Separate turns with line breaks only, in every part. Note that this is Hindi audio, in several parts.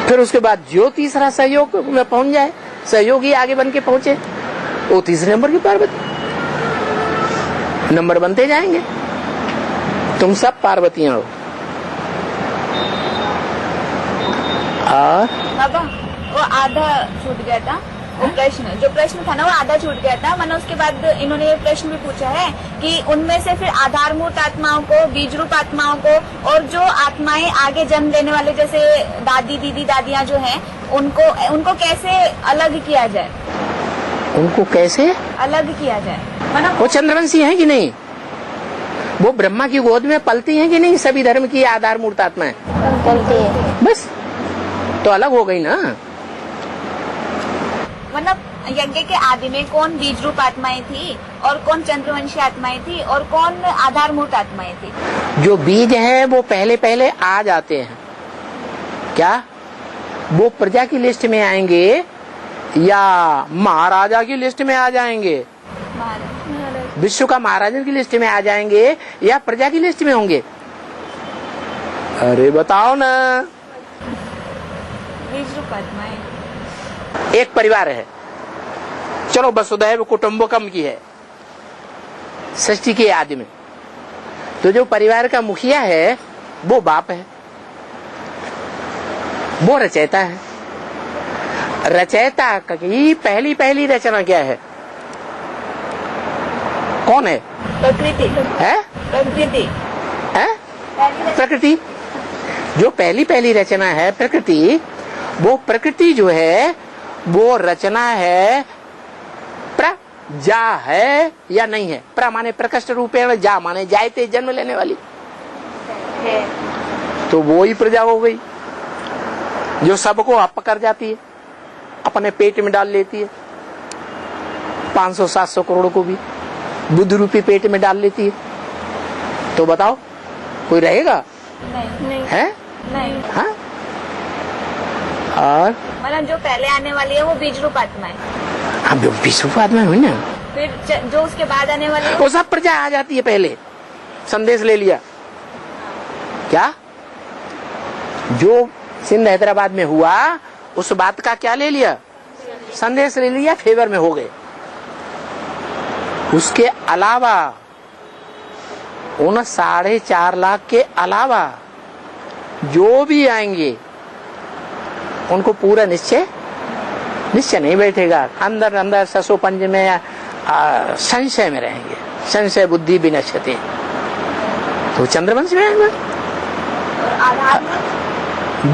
फिर उसके बाद जो तीसरा सहयोग में पहुंच जाए, सहयोगी आगे बन के पहुंचे, वो तीसरे नंबर की पार्वती। नंबर बनते जाएंगे। तुम सब पार्वतियां हो।
बाबा वो आधा छूट गया था, वो जो प्रश्न था ना वो आधा छूट गया था। मैंने उसके बाद इन्होंने ये प्रश्न भी पूछा है कि उनमें से फिर आधारमूर्त आत्माओं को, बीज रूप आत्माओं को और जो आत्माएं आगे जन्म लेने वाले जैसे दादी दीदी दादियां जो हैं उनको कैसे अलग किया जाए?
उनको कैसे
अलग किया जाए?
वो चंद्रवंशी हैं कि नहीं? वो ब्रह्मा की गोद में पलती हैं कि नहीं? सभी धर्म की आधारमूर्त आत्माएं
पलती है।
बस तो अलग हो गई ना।
मतलब यज्ञ के आदि में कौन बीज रूप आत्माएं थी और कौन चंद्रवंशी आत्माएं थी और कौन आधारमूर्त आत्माएं थी?
जो बीज है वो पहले पहले आ जाते हैं। क्या वो प्रजा की लिस्ट में आएंगे या महाराजा की लिस्ट में आ जाएंगे? विश्व का महाराजा की लिस्ट में आ जाएंगे या प्रजा की लिस्ट में होंगे? अरे बताओ ना।
बीज रूप आत्माएं।
एक परिवार है, चलो वसुधैव कुटुम्बकम की है, सृष्टि के आदि में। तो जो परिवार का मुखिया है वो बाप है, वो रचयिता है। रचयिता की पहली पहली रचना क्या है? कौन है?
प्रकृति
है?
प्रकृति
है? प्रकृति। जो पहली पहली रचना है प्रकृति, वो प्रकृति जो है वो रचना है, प्रजा है या नहीं है? प्र माने प्रकृष्ट रूपेण, जा माने जायते जन्म लेने वाली
है।
तो वो ही प्रजा हो गई जो सबको अप कर जाती है, अपने पेट में डाल लेती है। 500-700 करोड़ को भी बुद्ध रूपी पेट में डाल लेती है। तो बताओ कोई रहेगा?
नहीं
है?
नहीं।
हाँ? और
मतलब जो पहले आने वाली है वो बीज रूप आत्मा है।
अब विश्व आत्मा हुई ना,
फिर जो उसके बाद आने वाली है
वो सब प्रजा आ जाती है। पहले संदेश ले लिया क्या? जो सिंध हैदराबाद में हुआ उस बात का क्या ले लिया? संदेश ले लिया, फेवर में हो गए। उसके अलावा उन 4.5 लाख के अलावा जो भी आएंगे उनको पूरा निश्चय नहीं बैठेगा। अंदर अंदर ससोपंज में संशय में रहेंगे। संशय बुद्धि विनश्यते। तो चंद्रवंशी में आएंगे।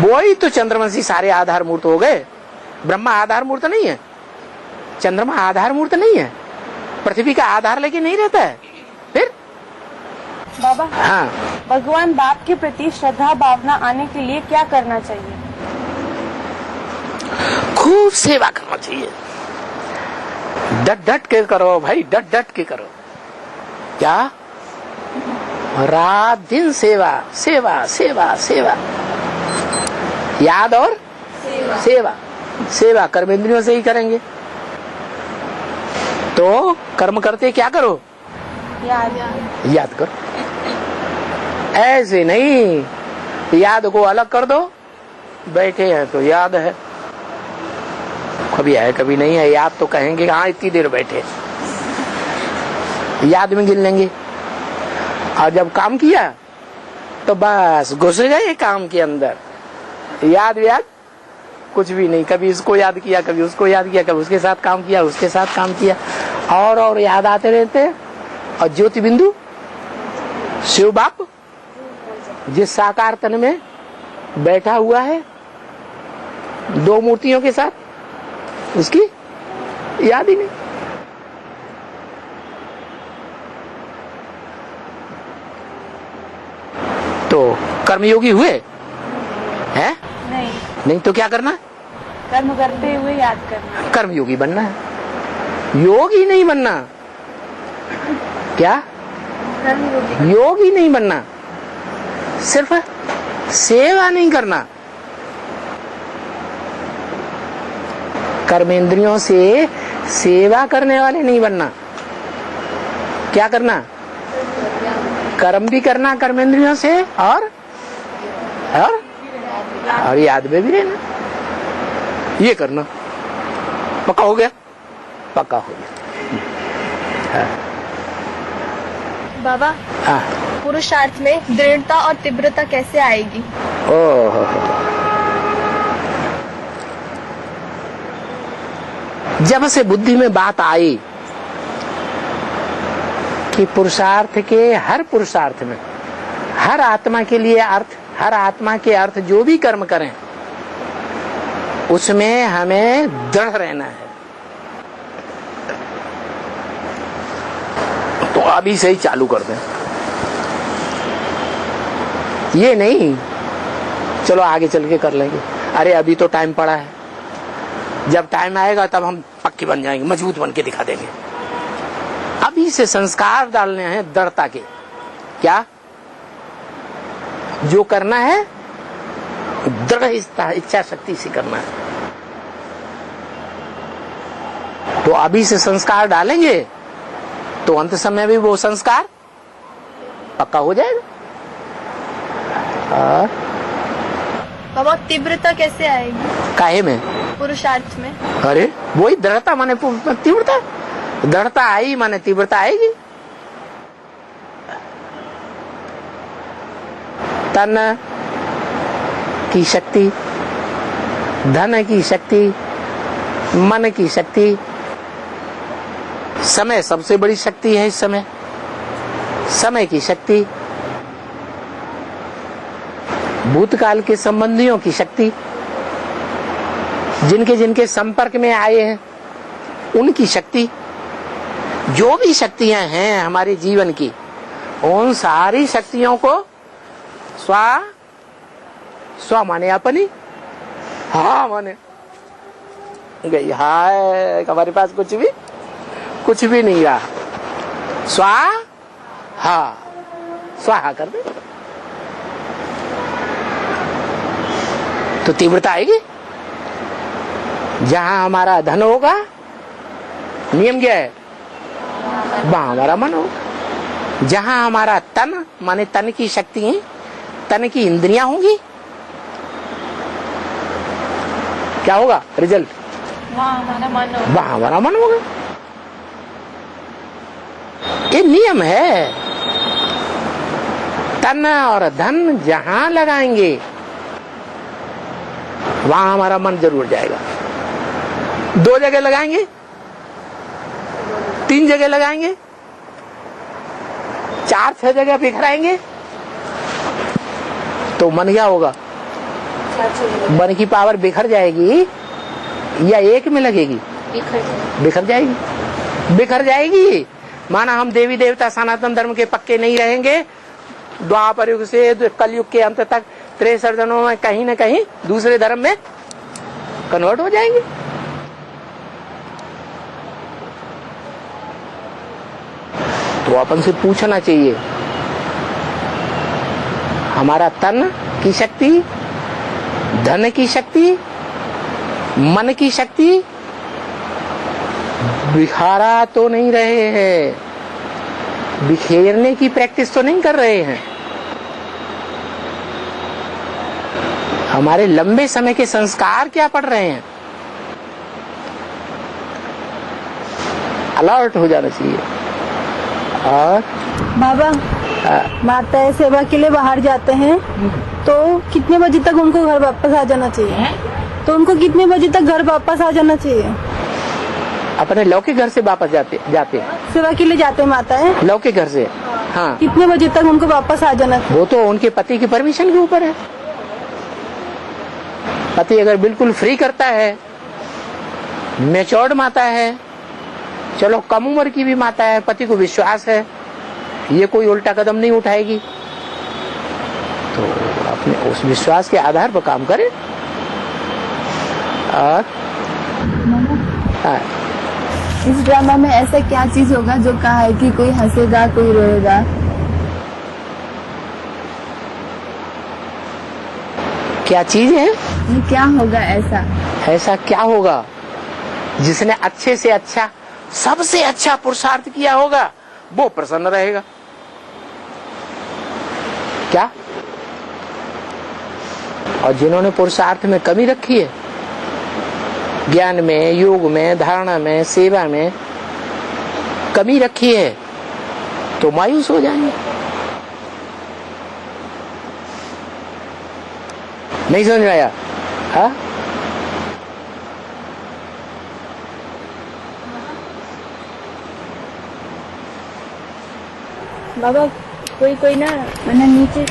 वो ही तो चंद्रवंशी सारे आधार मूर्त हो गए। ब्रह्मा आधार मूर्त नहीं है, चंद्रमा आधार मूर्त नहीं है, पृथ्वी का आधार लेके नहीं रहता है। फिर
बाबा,
हाँ,
भगवान बाप के प्रति श्रद्धा भावना आने के लिए क्या करना चाहिए?
खूब सेवा करना चाहिए। डट डट के करो भाई, डट डट के करो। क्या? रात दिन सेवा सेवा सेवा सेवा, याद और सेवा। सेवा कर्मेंद्रियों से ही करेंगे। तो कर्म करते क्या करो? याद करो। ऐसे नहीं याद को अलग कर दो। बैठे हैं तो याद है, कभी है कभी नहीं है। याद तो कहेंगे हाँ इतनी देर बैठे, याद में गिन लेंगे। और जब काम किया तो बस घुस गए काम के अंदर। याद कुछ भी नहीं। कभी इसको याद किया, कभी उसको याद किया, कभी उसके साथ काम किया, उसके साथ काम किया, और याद आते रहते हैं। और ज्योति बिंदु शिव बाप जिस साकार तन में बैठा हुआ है 2 मूर्तियों के साथ, उसकी याद ही नहीं। तो कर्मयोगी हुए हैं? नहीं तो क्या करना?
कर्म करते हुए याद करना।
कर्मयोगी बनना है, योगी नहीं बनना। क्या? योगी नहीं बनना, सिर्फ सेवा नहीं करना। कर्मेंद्रियों से सेवा करने वाले नहीं बनना। क्या करना? कर्म भी करना कर्मेंद्रियों से और याद में भी रहना। ये करना। पक्का हो गया? पक्का हो गया।
बाबा,
हाँ।
पुरुषार्थ में दृढ़ता और तीव्रता कैसे आएगी?
ओह, जब से बुद्धि में बात आई कि पुरुषार्थ के हर पुरुषार्थ में हर आत्मा के लिए अर्थ, हर आत्मा के अर्थ जो भी कर्म करें उसमें हमें दृढ़ रहना है, तो अभी से ही चालू कर दें। ये नहीं चलो आगे चल के कर लेंगे, अरे अभी तो टाइम पड़ा है, जब टाइम आएगा तब हम पक्के बन जाएंगे, मजबूत बन के दिखा देंगे। अभी से संस्कार डालने हैं दृढ़ता के। क्या जो करना है दृढ़ इच्छा शक्ति से करना है, तो अभी से संस्कार डालेंगे तो अंत समय भी वो संस्कार पक्का हो जाएगा।
बाबा, तीव्रता कैसे आएगी?
काहे में?
पुरुषार्थ में।
अरे वही दृढ़ता माने तीव्रता, दृढ़ता आई माने तीव्रता आएगी। तन की शक्ति, धन की शक्ति, मन की शक्ति, समय सबसे बड़ी शक्ति है इस समय, समय की शक्ति, भूतकाल के संबंधियों की शक्ति, जिनके जिनके संपर्क में आए हैं उनकी शक्ति, जो भी शक्तियां हैं हमारे जीवन की, उन सारी शक्तियों को स्व माने अपनी, हा माने गई, हाय हमारे पास कुछ भी नहीं रहा, स्वाहा कर दे तो तीव्रता आएगी। जहां हमारा धन होगा, नियम क्या है, वहां हमारा मन होगा। जहां हमारा तन माने तन की शक्ति है, तन की इंद्रियां होंगी, क्या होगा रिजल्ट?
वहाँ हमारा मन होगा।
वहां हमारा मन होगा। ये नियम है। तन और धन जहां लगाएंगे वहां हमारा मन जरूर जाएगा। 2 जगह लगाएंगे, 3 जगह लगाएंगे, 4-6 जगह बिखराएंगे तो मन क्या होगा? मन की पावर बिखर जाएगी या एक में लगेगी? बिखर जाएगी। माना हम देवी देवता सनातन धर्म के पक्के नहीं रहेंगे, द्वापर युग से कलयुग के अंत तक 63 जन्मों में कहीं न कहीं दूसरे धर्म में कन्वर्ट हो जाएंगे। तो अपन से पूछना चाहिए, हमारा तन की शक्ति, धन की शक्ति, मन की शक्ति बिखारा तो नहीं रहे हैं, बिखेरने की प्रैक्टिस तो नहीं कर रहे हैं। हमारे लंबे समय के संस्कार क्या पड़ रहे हैं? अलर्ट हो जाना चाहिए। और
बाबा, माताएं सेवा के लिए बाहर जाते हैं तो कितने बजे तक उनको घर वापस आ जाना चाहिए? तो उनको कितने बजे तक घर वापस आ जाना चाहिए?
अपने लौकिक घर से वापस जाते हैं।
सेवा के लिए जाते हैं माताएं
लौकिक घर से, हाँ।
कितने बजे तक उनको वापस आ जाना चाहिए?
वो तो उनके पति की परमिशन के ऊपर है। पति अगर बिल्कुल फ्री करता है, मैच्योर्ड माता है, चलो कम उम्र की भी माता है, पति को विश्वास है ये कोई उल्टा कदम नहीं उठाएगी, तो अपने उस विश्वास के आधार पर काम करें। और हाँ।
इस ड्रामा में ऐसा क्या चीज होगा जो कहा है कि कोई हंसेगा कोई रोएगा?
क्या चीज है?
ये क्या होगा
ऐसा क्या होगा? जिसने अच्छे से अच्छा, सबसे अच्छा पुरुषार्थ किया होगा वो प्रसन्न रहेगा। क्या? और जिन्होंने पुरुषार्थ में कमी रखी है ज्ञान में, योग में, धारणा में, सेवा में कमी रखी है तो मायूस हो जाएंगे। नहीं समझ में आया? हाँ,
बाबा कोई ना मतलब नीचे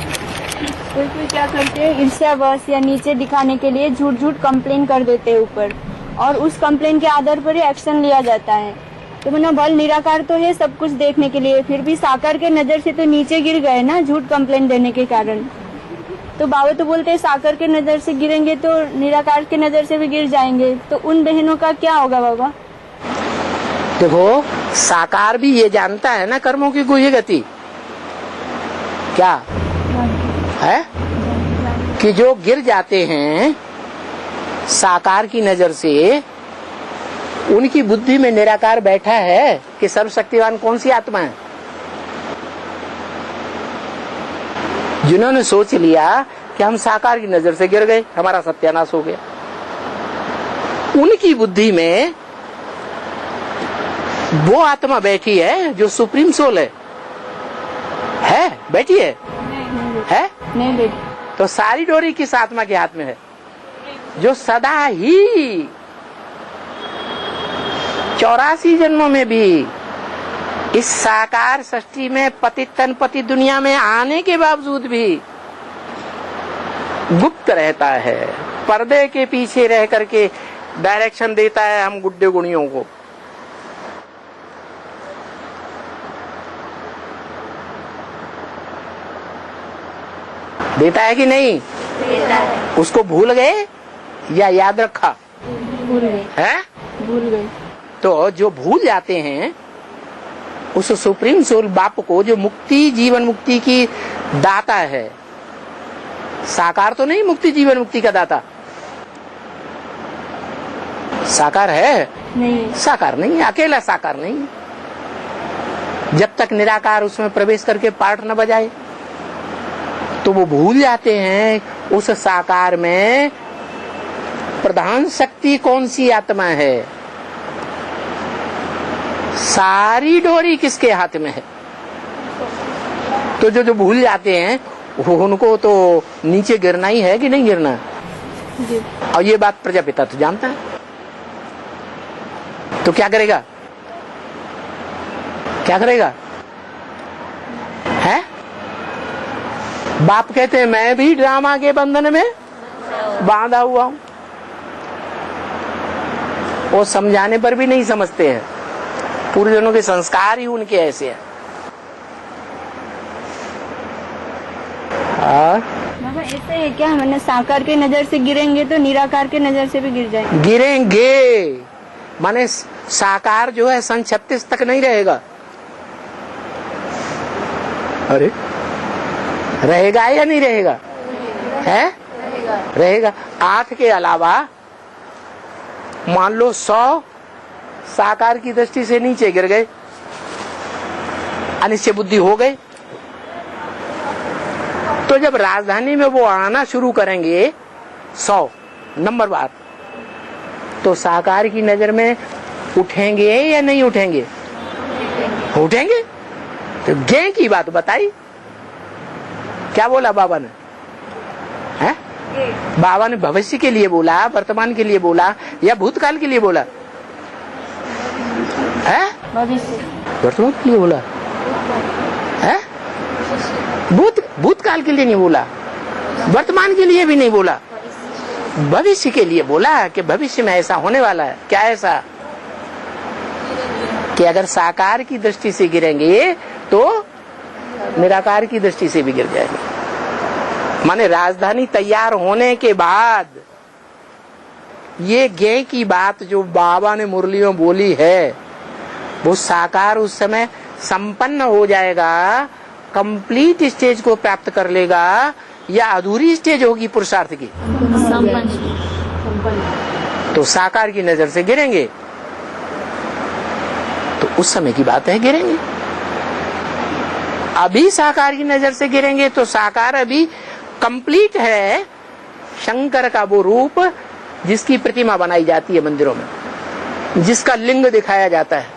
कोई क्या करते हैं, ईर्ष्यावश या नीचे दिखाने के लिए झूठ कंप्लेन कर देते हैं ऊपर, और उस कंप्लेन के आधार पर ही एक्शन लिया जाता है। तो मतलब बल निराकार तो है सब कुछ देखने के लिए, फिर भी साकार के नजर से तो नीचे गिर गए ना झूठ कंप्लेन देने के कारण। तो बाबा तो बोलते हैं साकार के नजर से गिरेंगे तो निराकार के नजर से भी गिर जाएंगे, तो उन बहनों का क्या होगा बाबा?
देखो, साकार भी ये जानता है ना कर्मों की गुह्य गति क्या है, कि जो गिर जाते हैं साकार की नजर से, उनकी बुद्धि में निराकार बैठा है कि सर्वशक्तिवान कौन सी आत्मा है। जिन्होंने सोच लिया कि हम साकार की नजर से गिर गए, हमारा सत्यानाश हो गया, उनकी बुद्धि में वो आत्मा बैठी है जो सुप्रीम सोल है बैठी है
नहीं बेटी।
तो सारी डोरी किस आत्मा के हाथ में है? जो सदा ही 84 जन्मों में भी इस साकार सृष्टि में पतित तन पतित दुनिया में आने के बावजूद भी गुप्त रहता है, पर्दे के पीछे रह करके डायरेक्शन देता है हम गुड्डे गुणियों को। देता है कि नहीं?
देता है।
उसको भूल गए या याद रखा?
भूल गए।
है?
भूल गए।
तो जो भूल जाते हैं उस सुप्रीम सोल बाप को, जो मुक्ति जीवन मुक्ति की दाता है, साकार तो नहीं मुक्ति जीवन मुक्ति का दाता, साकार है
नहीं,
साकार नहीं है, अकेला साकार नहीं है। जब तक निराकार उसमें प्रवेश करके पार्ट न बजाए तो वो भूल जाते हैं उस साकार में प्रधान शक्ति कौन सी आत्मा है, सारी डोरी किसके हाथ में है। तो जो भूल जाते हैं उनको तो नीचे गिरना ही है कि नहीं गिरना?
जी।
और ये बात प्रजापिता तो जानता है, तो क्या करेगा? क्या करेगा? है? बाप कहते हैं मैं भी ड्रामा के बंधन में बांधा हुआ हूं। वो समझाने पर भी नहीं समझते हैं, पूर्वजन्मों के संस्कार ही उनके ऐसे हैं।
बाबा ऐसा है क्या, मैंने साकार के नजर से गिरेंगे तो निराकार के नजर से भी गिर जाएंगे?
गिरेंगे माने साकार जो है सन 36 तक नहीं रहेगा। अरे रहेगा या नहीं रहेगा? है? रहेगा। 8 के अलावा मान लो 100 साकार की दृष्टि से नीचे गिर गए, अनिश्चय बुद्धि हो गए, तो जब राजधानी में वो आना शुरू करेंगे 100 नंबर बार, तो साकार की नजर में उठेंगे या नहीं उठेंगे? उठेंगे। तो गे की बात बताई, क्या बोला बाबा ने? है? बाबा ने भविष्य के लिए बोला, वर्तमान के लिए बोला या भूतकाल के लिए बोला? है? वर्तमान के लिए बोला है? भूतकाल के लिए नहीं बोला, वर्तमान के लिए भी नहीं बोला, भविष्य के लिए बोला कि भविष्य में ऐसा होने वाला है। क्या ऐसा? कि अगर साकार की दृष्टि से गिरेंगे तो निराकार की दृष्टि से भी गिर जाएंगे। माने राजधानी तैयार होने के बाद ये गे की बात जो बाबा ने मुरलियों बोली है, वो साकार उस समय संपन्न हो जाएगा, कंप्लीट स्टेज को प्राप्त कर लेगा, या अधूरी स्टेज होगी पुरुषार्थ की? तो साकार की नजर से गिरेंगे तो उस समय की बात है, गिरेंगे। अभी साकार की नजर से गिरेंगे तो साकार अभी कंप्लीट है, शंकर का वो रूप जिसकी प्रतिमा बनाई जाती है मंदिरों में, जिसका लिंग दिखाया जाता है,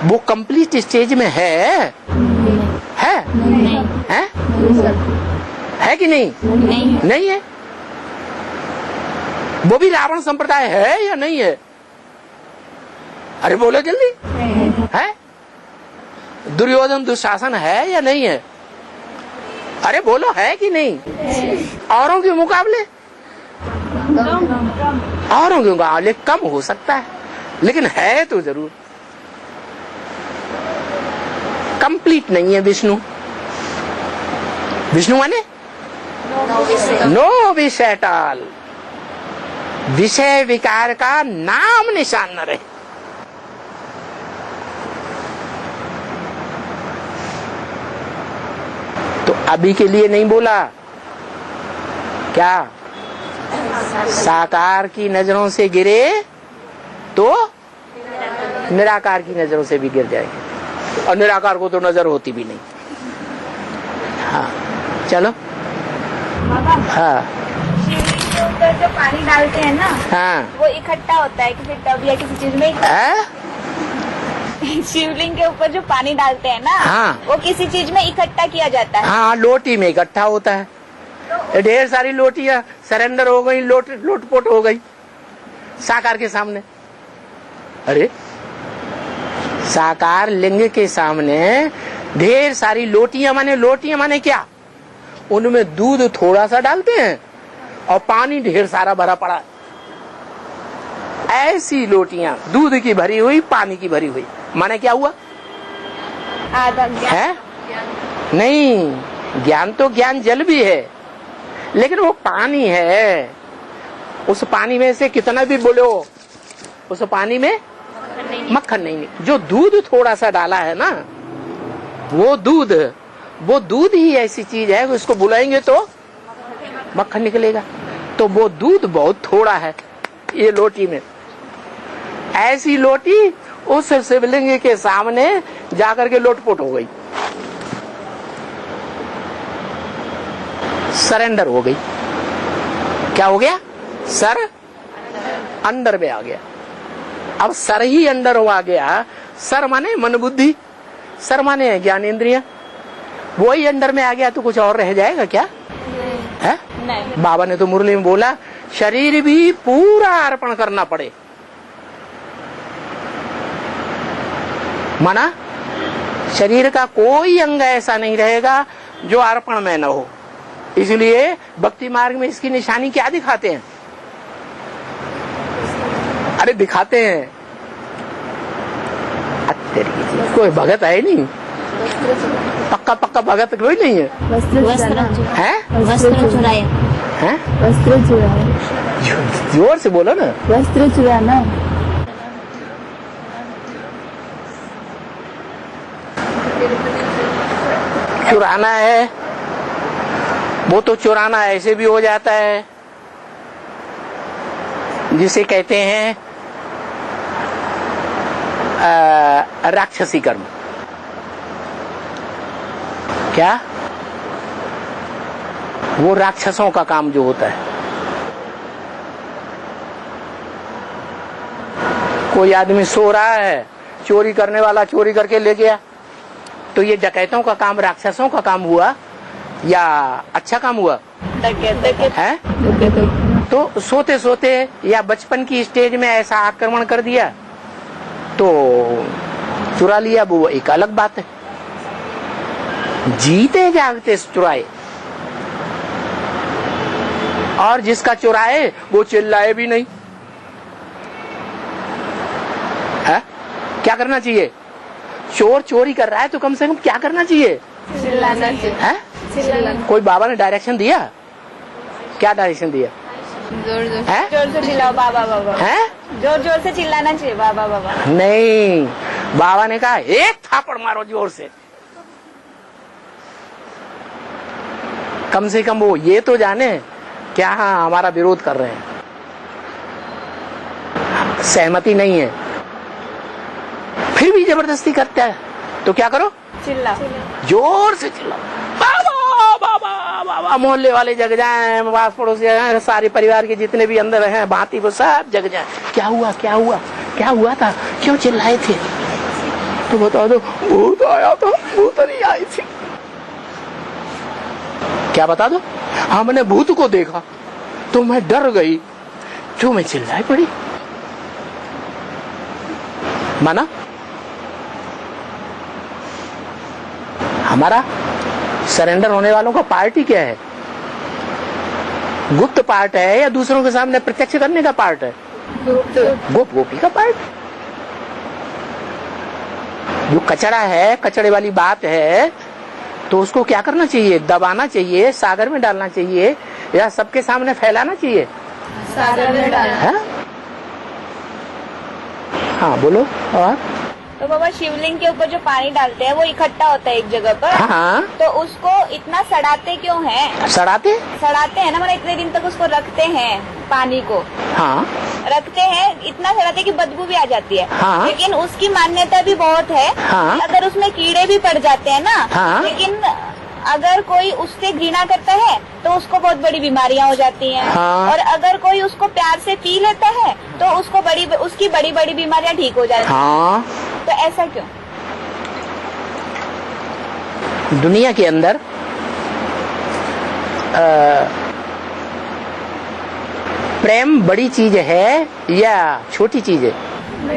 वो कंप्लीट स्टेज में है कि नहीं? नहीं है। वो भी रावण संप्रदाय है या नहीं है? अरे बोलो जल्दी। है? दुर्योधन दुशासन है या नहीं है? अरे बोलो, है कि नहीं? औरों के मुकाबले कम हो सकता है, लेकिन है तो जरूर। कंप्लीट नहीं है विष्णु। विष्णु माने नो विषय एट ऑल, विषय विकार का नाम निशान न रहे। तो अभी के लिए नहीं बोला क्या? साकार की नजरों से गिरे तो निराकार की नजरों से भी गिर जाएंगे, और निराकार को तो नजर होती भी नहीं। हाँ चलो। हाँ
के ऊपर जो पानी डालते हैं ना,
हाँ
वो इकट्ठा होता है कि फिर टब या किसी चीज में? शिवलिंग के ऊपर जो पानी डालते हैं ना,
हाँ।
वो किसी चीज में इकट्ठा किया जाता है।
हाँ, लोटी में इकट्ठा होता है। ढेर सारी लोटियां सरेंडर हो गई, लोटपोट हो गई साकार के सामने। अरे साकार लिंग के सामने ढेर सारी लोटियां माने क्या? उनमें दूध थोड़ा सा डालते हैं और पानी ढेर सारा भरा पड़ा। ऐसी लोटियां दूध की भरी हुई, पानी की भरी हुई, माने क्या हुआ?
आधा
है नहीं, ज्ञान तो ज्ञान जल भी है, लेकिन वो पानी है। उस पानी में से कितना भी बोलो, उस पानी में मक्खन नहीं। जो दूध थोड़ा सा डाला है ना, वो दूध ही ऐसी चीज है, उसको बुलाएंगे तो मक्खन निकलेगा। तो वो दूध बहुत थोड़ा है ये लोटी में। ऐसी लोटी उस शिवलिंग के सामने जाकर के लोटपोट हो गई, सरेंडर हो गई। क्या हो गया? सर अंडर में आ गया। अब सर ही अंडर हो आ गया। सर माने मन बुद्धि, सर माने ज्ञान इंद्रिया, वही अंडर में आ गया तो कुछ और रह जाएगा क्या? है?
नहीं।
बाबा ने तो मुरली में बोला, शरीर भी पूरा अर्पण करना पड़े। माना शरीर का कोई अंग ऐसा नहीं रहेगा जो अर्पण में न हो। इसलिए भक्ति मार्ग में इसकी निशानी क्या दिखाते हैं? अरे दिखाते हैं, कोई भगत है नहीं, पक्का भगत कोई नहीं है।
वस्त्र चुराए
हैं?
वस्त्र चुराए।
जोर से बोलो ना।
वस्त्र चुराना।
चुराना है, वो तो चुराना ऐसे भी हो जाता है, जिसे कहते हैं राक्षसी कर्म। क्या? वो राक्षसों का काम जो होता है। कोई आदमी सो रहा है, चोरी करने वाला चोरी करके ले गया, तो ये डकैतों का काम, राक्षसों का काम हुआ या अच्छा काम हुआ? है? तो सोते सोते या बचपन की स्टेज में ऐसा आक्रमण कर दिया तो चुरा लिया, वो एक अलग बात है। जीते जागते चुराए, और जिसका चुराए वो चिल्लाए भी नहीं। है? क्या करना चाहिए? चोर चोरी कर रहा है तो कम से कम क्या करना चाहिए?
चिल्लाना चाहिए।
कोई बाबा ने डायरेक्शन दिया? क्या डायरेक्शन दिया?
जोर से चिल्लाओ बाबा बाबा।
है?
जोर से चिल्लाना चाहिए बाबा बाबा।
नहीं, बाबा ने कहा एक थापड़ मारो जोर से। कम से कम वो ये तो जाने क्या हमारा विरोध कर रहे हैं, सहमति नहीं है, फिर भी जबरदस्ती करता है, तो क्या करो?
चिल्लाओ,
जोर से चिल्लाओ, बाबा बाबा बाबा मोहल्ले वाले जग जाएं, पास पड़ोसी हैं, सारे परिवार के जितने भी अंदर हैं भांति वो सब जग जाएं। क्या हुआ क्या हुआ क्या हुआ था, क्यों चिल्लाए थे? तो बता दो, भूत आया था, भूत नहीं आई थी। क्या बता दो? हमने भूत को देखा तो मैं डर गई, तो मैं चिल्लाई पड़ी। माना? हमारा सरेंडर होने वालों का पार्टी क्या है? गुप्त पार्ट है या दूसरों के सामने प्रत्यक्ष करने का पार्ट है? गुप्त गोपी का पार्ट। जो कचरा है, कचड़े वाली बात है, तो उसको क्या करना चाहिए? दबाना चाहिए, सागर में डालना चाहिए, या सबके सामने फैलाना चाहिए?
सागर में डालना।
हाँ बोलो। और
तो बाबा शिवलिंग के ऊपर जो पानी डालते हैं वो इकट्ठा होता है एक जगह पर।
हाँ।
तो उसको इतना सड़ाते क्यों हैं?
सड़ाते
हैं ना, मतलब इतने दिन तक उसको रखते हैं पानी को।
हाँ।
रखते हैं, इतना सड़ाते कि बदबू भी आ जाती है।
हाँ।
लेकिन उसकी मान्यता भी बहुत है।
हाँ।
अगर उसमें कीड़े भी पड़ जाते हैं ना।
हाँ।
लेकिन अगर कोई उससे घृणा करता है तो उसको बहुत बड़ी बीमारियां हो जाती हैं।
हाँ।
और अगर कोई उसको प्यार से पी लेता है तो उसको उसकी बड़ी बड़ी बीमारियां ठीक हो जाती हैं।
हाँ।
तो ऐसा क्यों?
दुनिया के अंदर प्रेम बड़ी चीज है या छोटी चीज है?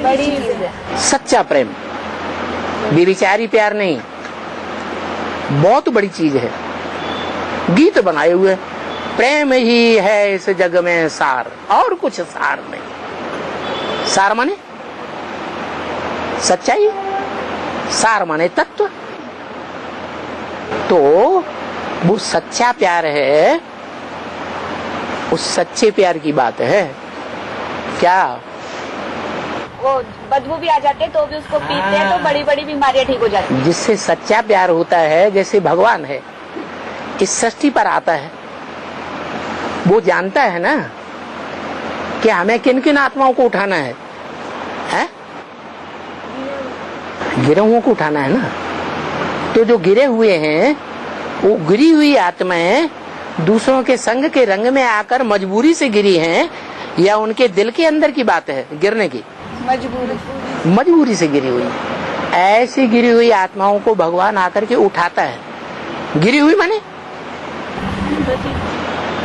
बड़ी चीज है।
सच्चा प्रेम, बेविचारी प्यार नहीं, बहुत बड़ी चीज है। गीत बनाए हुए, प्रेम ही है इस जग में सार, और कुछ सार नहीं। सार माने सच्चाई, सार माने तत्व। तो वो सच्चा प्यार है, उस सच्चे प्यार की बात है। क्या
वो बदबू भी आ जाते हैं तो भी उसको पीते हैं तो बड़ी बड़ी बीमारियां ठीक हो जाती हैं।
जिससे सच्चा प्यार होता है, जैसे भगवान है, इस सृष्टि पर आता है, वो जानता है ना कि हमें किन किन आत्माओं को उठाना है? गिरे को उठाना है ना। तो जो गिरे हुए हैं, वो गिरी हुई आत्माएं दूसरों के संग के रंग में आकर मजबूरी से गिरी हैं, या उनके दिल के अंदर की बात है गिरने की? मजबूरी से गिरी हुई। ऐसी गिरी हुई आत्माओं को भगवान आकर के उठाता है। गिरी हुई माने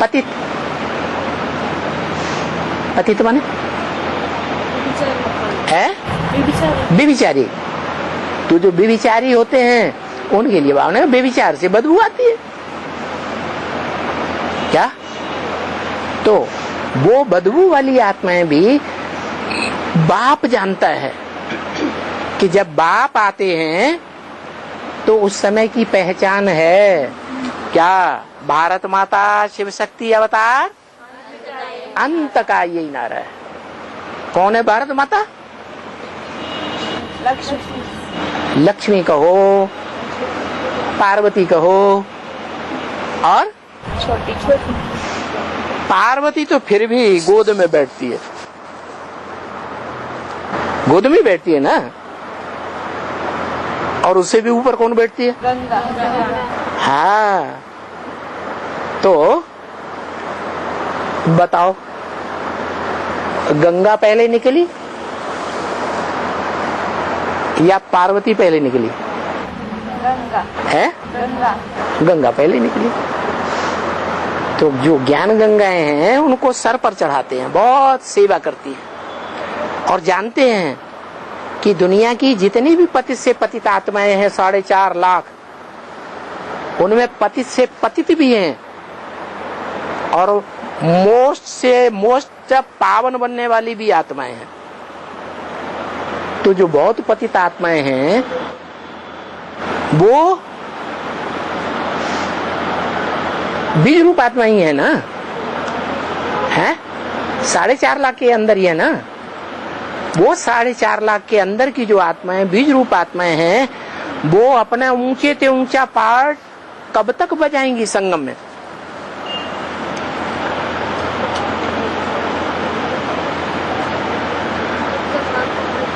पतित। पतित माने है बेविचारी। तो जो बेविचारी होते हैं उनके लिए भावना, बेविचार से बदबू आती है क्या? तो वो बदबू वाली आत्माएं भी बाप जानता है कि जब बाप आते हैं तो उस समय की पहचान है क्या? भारत माता शिव शक्ति अवतार अंत का यही नारा है। कौन है भारत माता? लक्ष्मी कहो, पार्वती कहो, और
छोटी।
पार्वती तो फिर भी गोद में बैठती है, गोद में बैठती है ना। और उससे भी ऊपर कौन बैठती है?
गंगा।
हाँ। तो बताओ, गंगा पहले निकली या पार्वती पहले निकली?
गंगा
है? गंगा पहले निकली। तो जो ज्ञान गंगाएं हैं उनको सर पर चढ़ाते हैं, बहुत सेवा करती है, और जानते हैं कि दुनिया की जितनी भी पतित से पतित आत्माएं हैं 4.5 लाख, उनमें पतित से पतित भी हैं और मोस्ट से मोस्ट पावन बनने वाली भी आत्माएं हैं। तो जो बहुत पतित आत्माएं हैं वो बीज रूप आत्मा ही है ना, है 4.5 लाख के अंदर ही है ना। वो 4.5 लाख के अंदर की जो आत्माएं बीज रूप आत्माएं हैं, वो अपना ऊंचे से ऊंचा पार्ट कब तक बजाएंगी संगम में?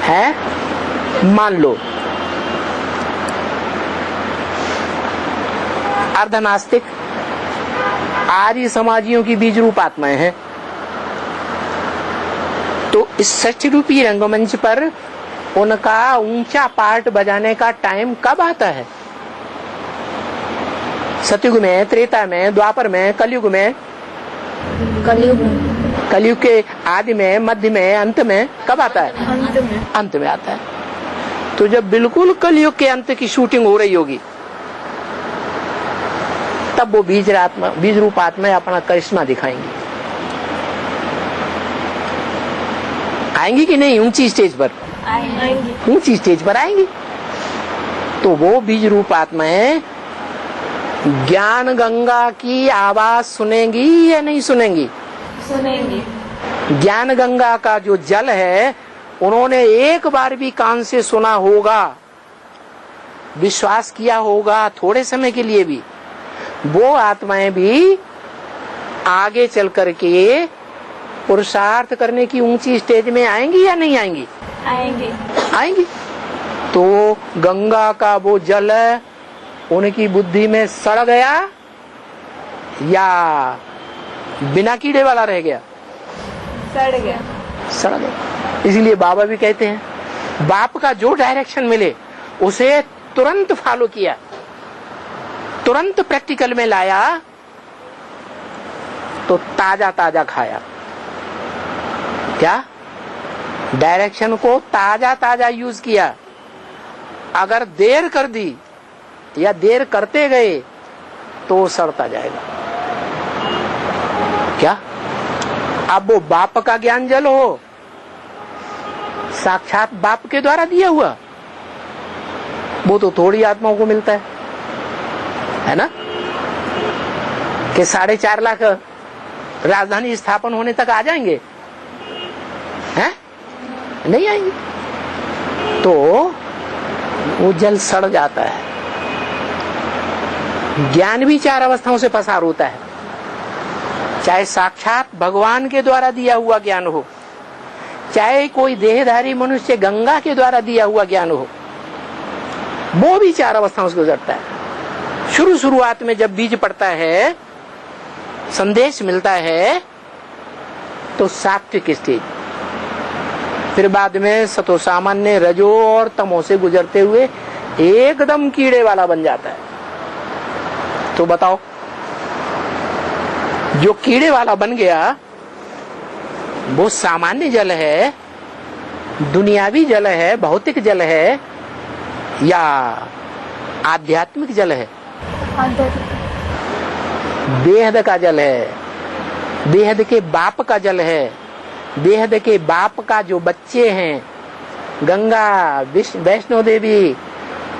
है? मान लो अर्धनास्तिक आर्य समाजियों की बीज रूप आत्माएं हैं। तो इस षष्ठी रूपी रंगमंच पर उनका ऊंचा पार्ट बजाने का टाइम कब आता है? सतयुग में, त्रेता में, द्वापर में, कलयुग में? कलयुग के आदि में, मध्य में, अंत में? कब आता है? अंत में आता है। तो जब बिल्कुल कलयुग के अंत की शूटिंग हो रही होगी, तब वो बीज रूप आत्मा अपना करिश्मा दिखाएंगी। आएंगी कि नहीं ऊंची स्टेज पर? आएंगी। ऊंची स्टेज पर आएंगी। तो वो बीज रूप आत्माएं ज्ञान गंगा की आवाज सुनेंगी या नहीं सुनेंगी?
सुनेंगी।
ज्ञान गंगा का जो जल है, उन्होंने एक बार भी कान से सुना होगा, विश्वास किया होगा, थोड़े समय के लिए भी। वो आत्माएं भी आगे चल करके पुरुषार्थ करने की ऊंची स्टेज में आएंगी या नहीं आएंगी?
आएंगी।
आएंगी। तो गंगा का वो जल उनकी बुद्धि में सड़ गया या बिना कीड़े वाला रह गया?
सड़ गया।
सड़ गया। इसलिए बाबा भी कहते हैं, बाप का जो डायरेक्शन मिले उसे तुरंत फॉलो किया, तुरंत प्रैक्टिकल में लाया, तो ताजा ताजा खाया। क्या? डायरेक्शन को ताजा ताजा यूज किया। अगर देर कर दी या देर करते गए तो सड़ता जाएगा। क्या? अब वो बाप का ज्ञान जल हो, साक्षात बाप के द्वारा दिया हुआ, वो तो थोड़ी आत्माओं को मिलता है ना? कि 4.5 लाख राजधानी स्थापन होने तक आ जाएंगे? हैं? नहीं आएंगे। तो वो जल सड़ जाता है। ज्ञान भी 4 अवस्थाओं से पसार होता है, चाहे साक्षात भगवान के द्वारा दिया हुआ ज्ञान हो, चाहे कोई देहधारी मनुष्य गंगा के द्वारा दिया हुआ ज्ञान हो, वो भी 4 अवस्थाओं से गुजरता है। शुरुआत में जब बीज पड़ता है, संदेश मिलता है, तो सात्विक स्टेज, फिर बाद में सतो सामान्य, रजो और तमो से गुजरते हुए एकदम कीड़े वाला बन जाता है। तो बताओ, जो कीड़े वाला बन गया वो सामान्य जल है, दुनियावी जल है, भौतिक जल है या आध्यात्मिक जल है? बेहद का जल है, बेहद के बाप का जल है, बेहद के बाप का जो बच्चे हैं, गंगा, वैष्णो देवी,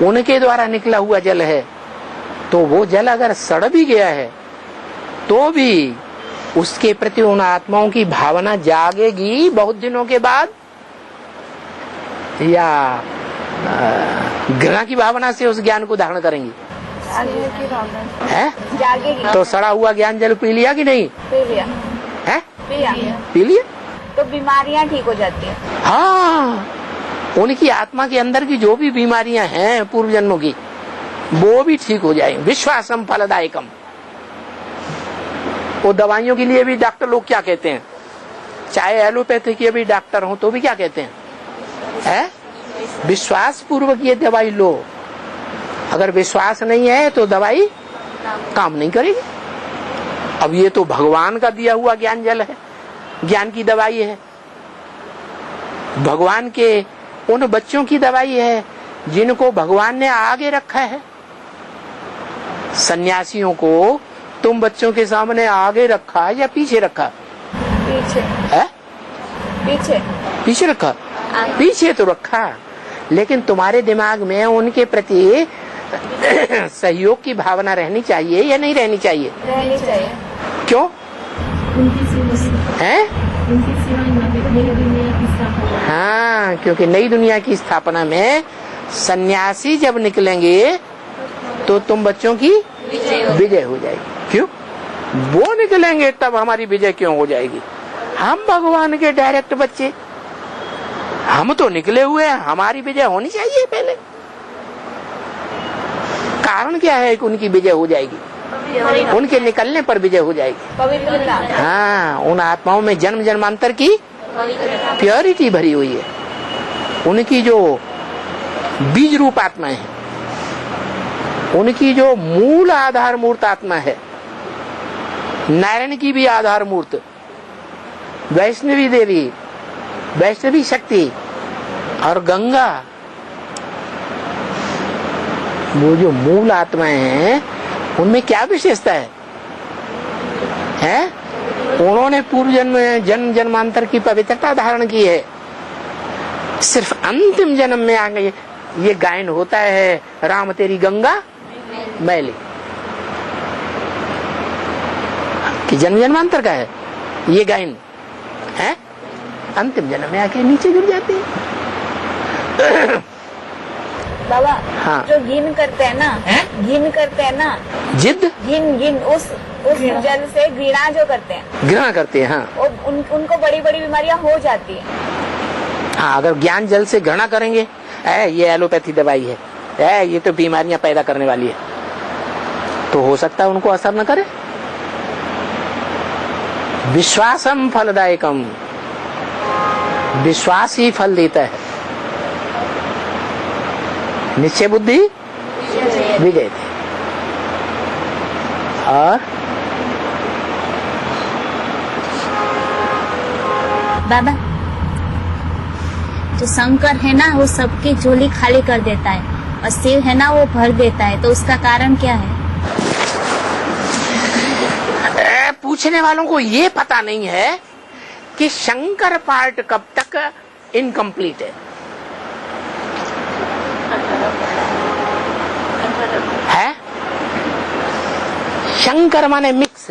उनके द्वारा निकला हुआ जल है। तो वो जल अगर सड़ भी गया है तो भी उसके प्रति उन आत्माओं की भावना जागेगी बहुत दिनों के बाद, या घृणा की भावना से उस ज्ञान को धारण करेंगी? है?
जागेगी।
तो सड़ा हुआ ज्ञान जल पी लिया कि नहीं?
पी लिया।
है?
पी
लिया।
तो बीमारियां ठीक हो जाती है।
हाँ, उनकी आत्मा के अंदर की जो भी बीमारियां हैं पूर्व जन्मों की, वो भी ठीक हो जाएंगी। विश्वासम फलदायकम। वो दवाइयों के लिए भी डॉक्टर लोग क्या कहते हैं, चाहे एलोपैथी के भी डॉक्टर हो तो भी क्या कहते हैं? है? विश्वास पूर्वक ये दवाई लो। अगर विश्वास नहीं है तो दवाई काम नहीं करेगी। अब ये तो भगवान का दिया हुआ ज्ञान जल है, ज्ञान की दवाई है, भगवान के उन बच्चों की दवाई है जिनको भगवान ने आगे रखा है। सन्यासियों को तुम बच्चों के सामने आगे रखा या पीछे रखा?
पीछे
है? पीछे रखा। पीछे तो रखा, लेकिन तुम्हारे दिमाग में उनके प्रति सहयोग की भावना रहनी चाहिए या नहीं रहनी चाहिए?
रहनी चाहिए।
क्यों? है? हाँ, क्योंकि नई दुनिया की स्थापना में सन्यासी जब निकलेंगे तो तुम बच्चों की विजय हो जाएगी। क्यों? वो निकलेंगे तब हमारी विजय क्यों हो जाएगी? हम भगवान के डायरेक्ट बच्चे, हम तो निकले हुए हैं, हमारी विजय होनी चाहिए पहले। कारण क्या है कि उनकी विजय हो जाएगी? उनके निकलने पर विजय हो जाएगी।
पवित्रता।
हाँ, उन आत्माओं में जन्म जन्मांतर की प्योरिटी भरी हुई है। उनकी जो बीज रूप आत्माएं हैं, उनकी जो मूल आधार मूर्त आत्मा है, नारायण की भी आधार मूर्त, वैष्णवी देवी, वैष्णवी शक्ति और गंगा, वो जो मूल आत्माएं हैं उनमें क्या विशेषता है? उन्होंने पूर्व जन्म जन्मांतर की पवित्रता धारण की है। सिर्फ अंतिम जन्म में आ गए ये गायन होता है, राम तेरी गंगा मैली, कि जन्म जन्मांतर का है ये गायन है। अंतिम जन्म में आके नीचे गिर जाते हैं।
बाबा,
हाँ।
जो घिन करते हैं ना, घिन करते हैं ना,
जिद
घिन उस जल से घृणा जो करते हैं,
घृणा करते हैं। हाँ,
उनको बड़ी बड़ी बीमारियां हो जाती हैं।
हाँ, अगर ज्ञान जल से घृणा करेंगे, ये एलोपैथी दवाई है, ये तो बीमारियां पैदा करने वाली है, तो हो सकता है उनको असर न करे। विश्वासम फलदायकम, विश्वास ही फल देता है। निश्चय बुद्धि विजय थी। और
बाबा, जो शंकर है ना वो सबकी झोली खाली कर देता है और शिव है ना वो भर देता है, तो उसका कारण क्या है?
पूछने वालों को ये पता नहीं है कि शंकर पार्ट कब तक इनकम्प्लीट है? शंकर माने मिक्स।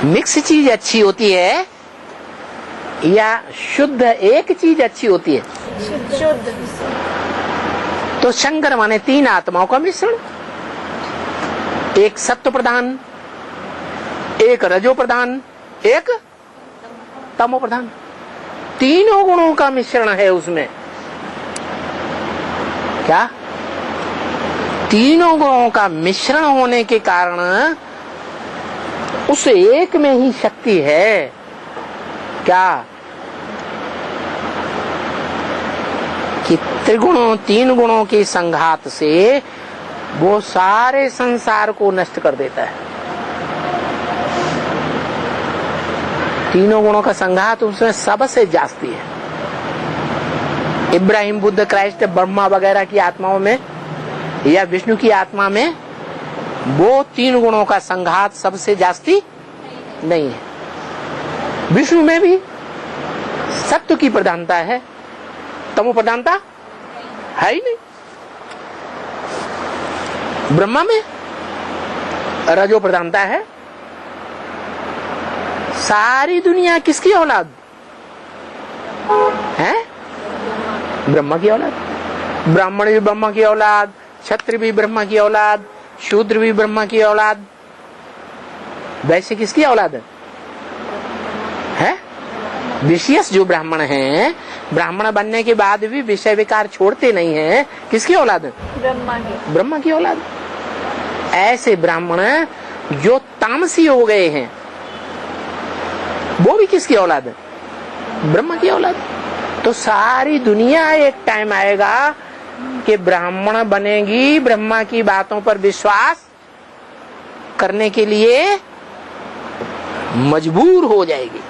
मिक्स चीज अच्छी होती है या शुद्ध एक चीज अच्छी होती है?
शुद्ध।
तो शंकर माने तीन आत्माओं का मिश्रण, एक सत्व प्रधान, एक रजो प्रधान, एक तमो प्रधान, तीनों गुणों का मिश्रण है उसमें। क्या? तीनों गुणों का मिश्रण होने के कारण उस एक में ही शक्ति है। क्या? कि त्रिगुणों तीन गुणों के संघात से वो सारे संसार को नष्ट कर देता है। तीनों गुणों का संघात उसमें सबसे जास्ती है। इब्राहिम, बुद्ध, क्राइस्ट, ब्रह्मा वगैरह की आत्माओं में या विष्णु की आत्मा में वो तीन गुणों का संघात सबसे जास्ती नहीं है। विष्णु में भी सत्व की प्रधानता है, तमो प्रधानता है ही नहीं। ब्रह्मा में रजो प्रधानता है। सारी दुनिया किसकी औलाद है? ब्रह्मा की औलाद। ब्राह्मण भी ब्रह्मा की औलाद, क्षत्रिय भी ब्रह्मा की औलाद, शूद्र भी ब्रह्मा की औलाद। वैसे किसकी औलाद है? विशेष जो ब्राह्मण हैं, ब्राह्मण बनने के बाद भी विषय विकार छोड़ते नहीं हैं, किसकी औलाद? ब्रह्मा की औलाद। ऐसे ब्राह्मण जो तामसी हो गए हैं वो भी किसकी औलाद है? ब्रह्मा की औलाद। तो सारी दुनिया एक टाइम आएगा कि ब्राह्मण बनेगी, ब्रह्मा की बातों पर विश्वास करने के लिए मजबूर हो जाएगी।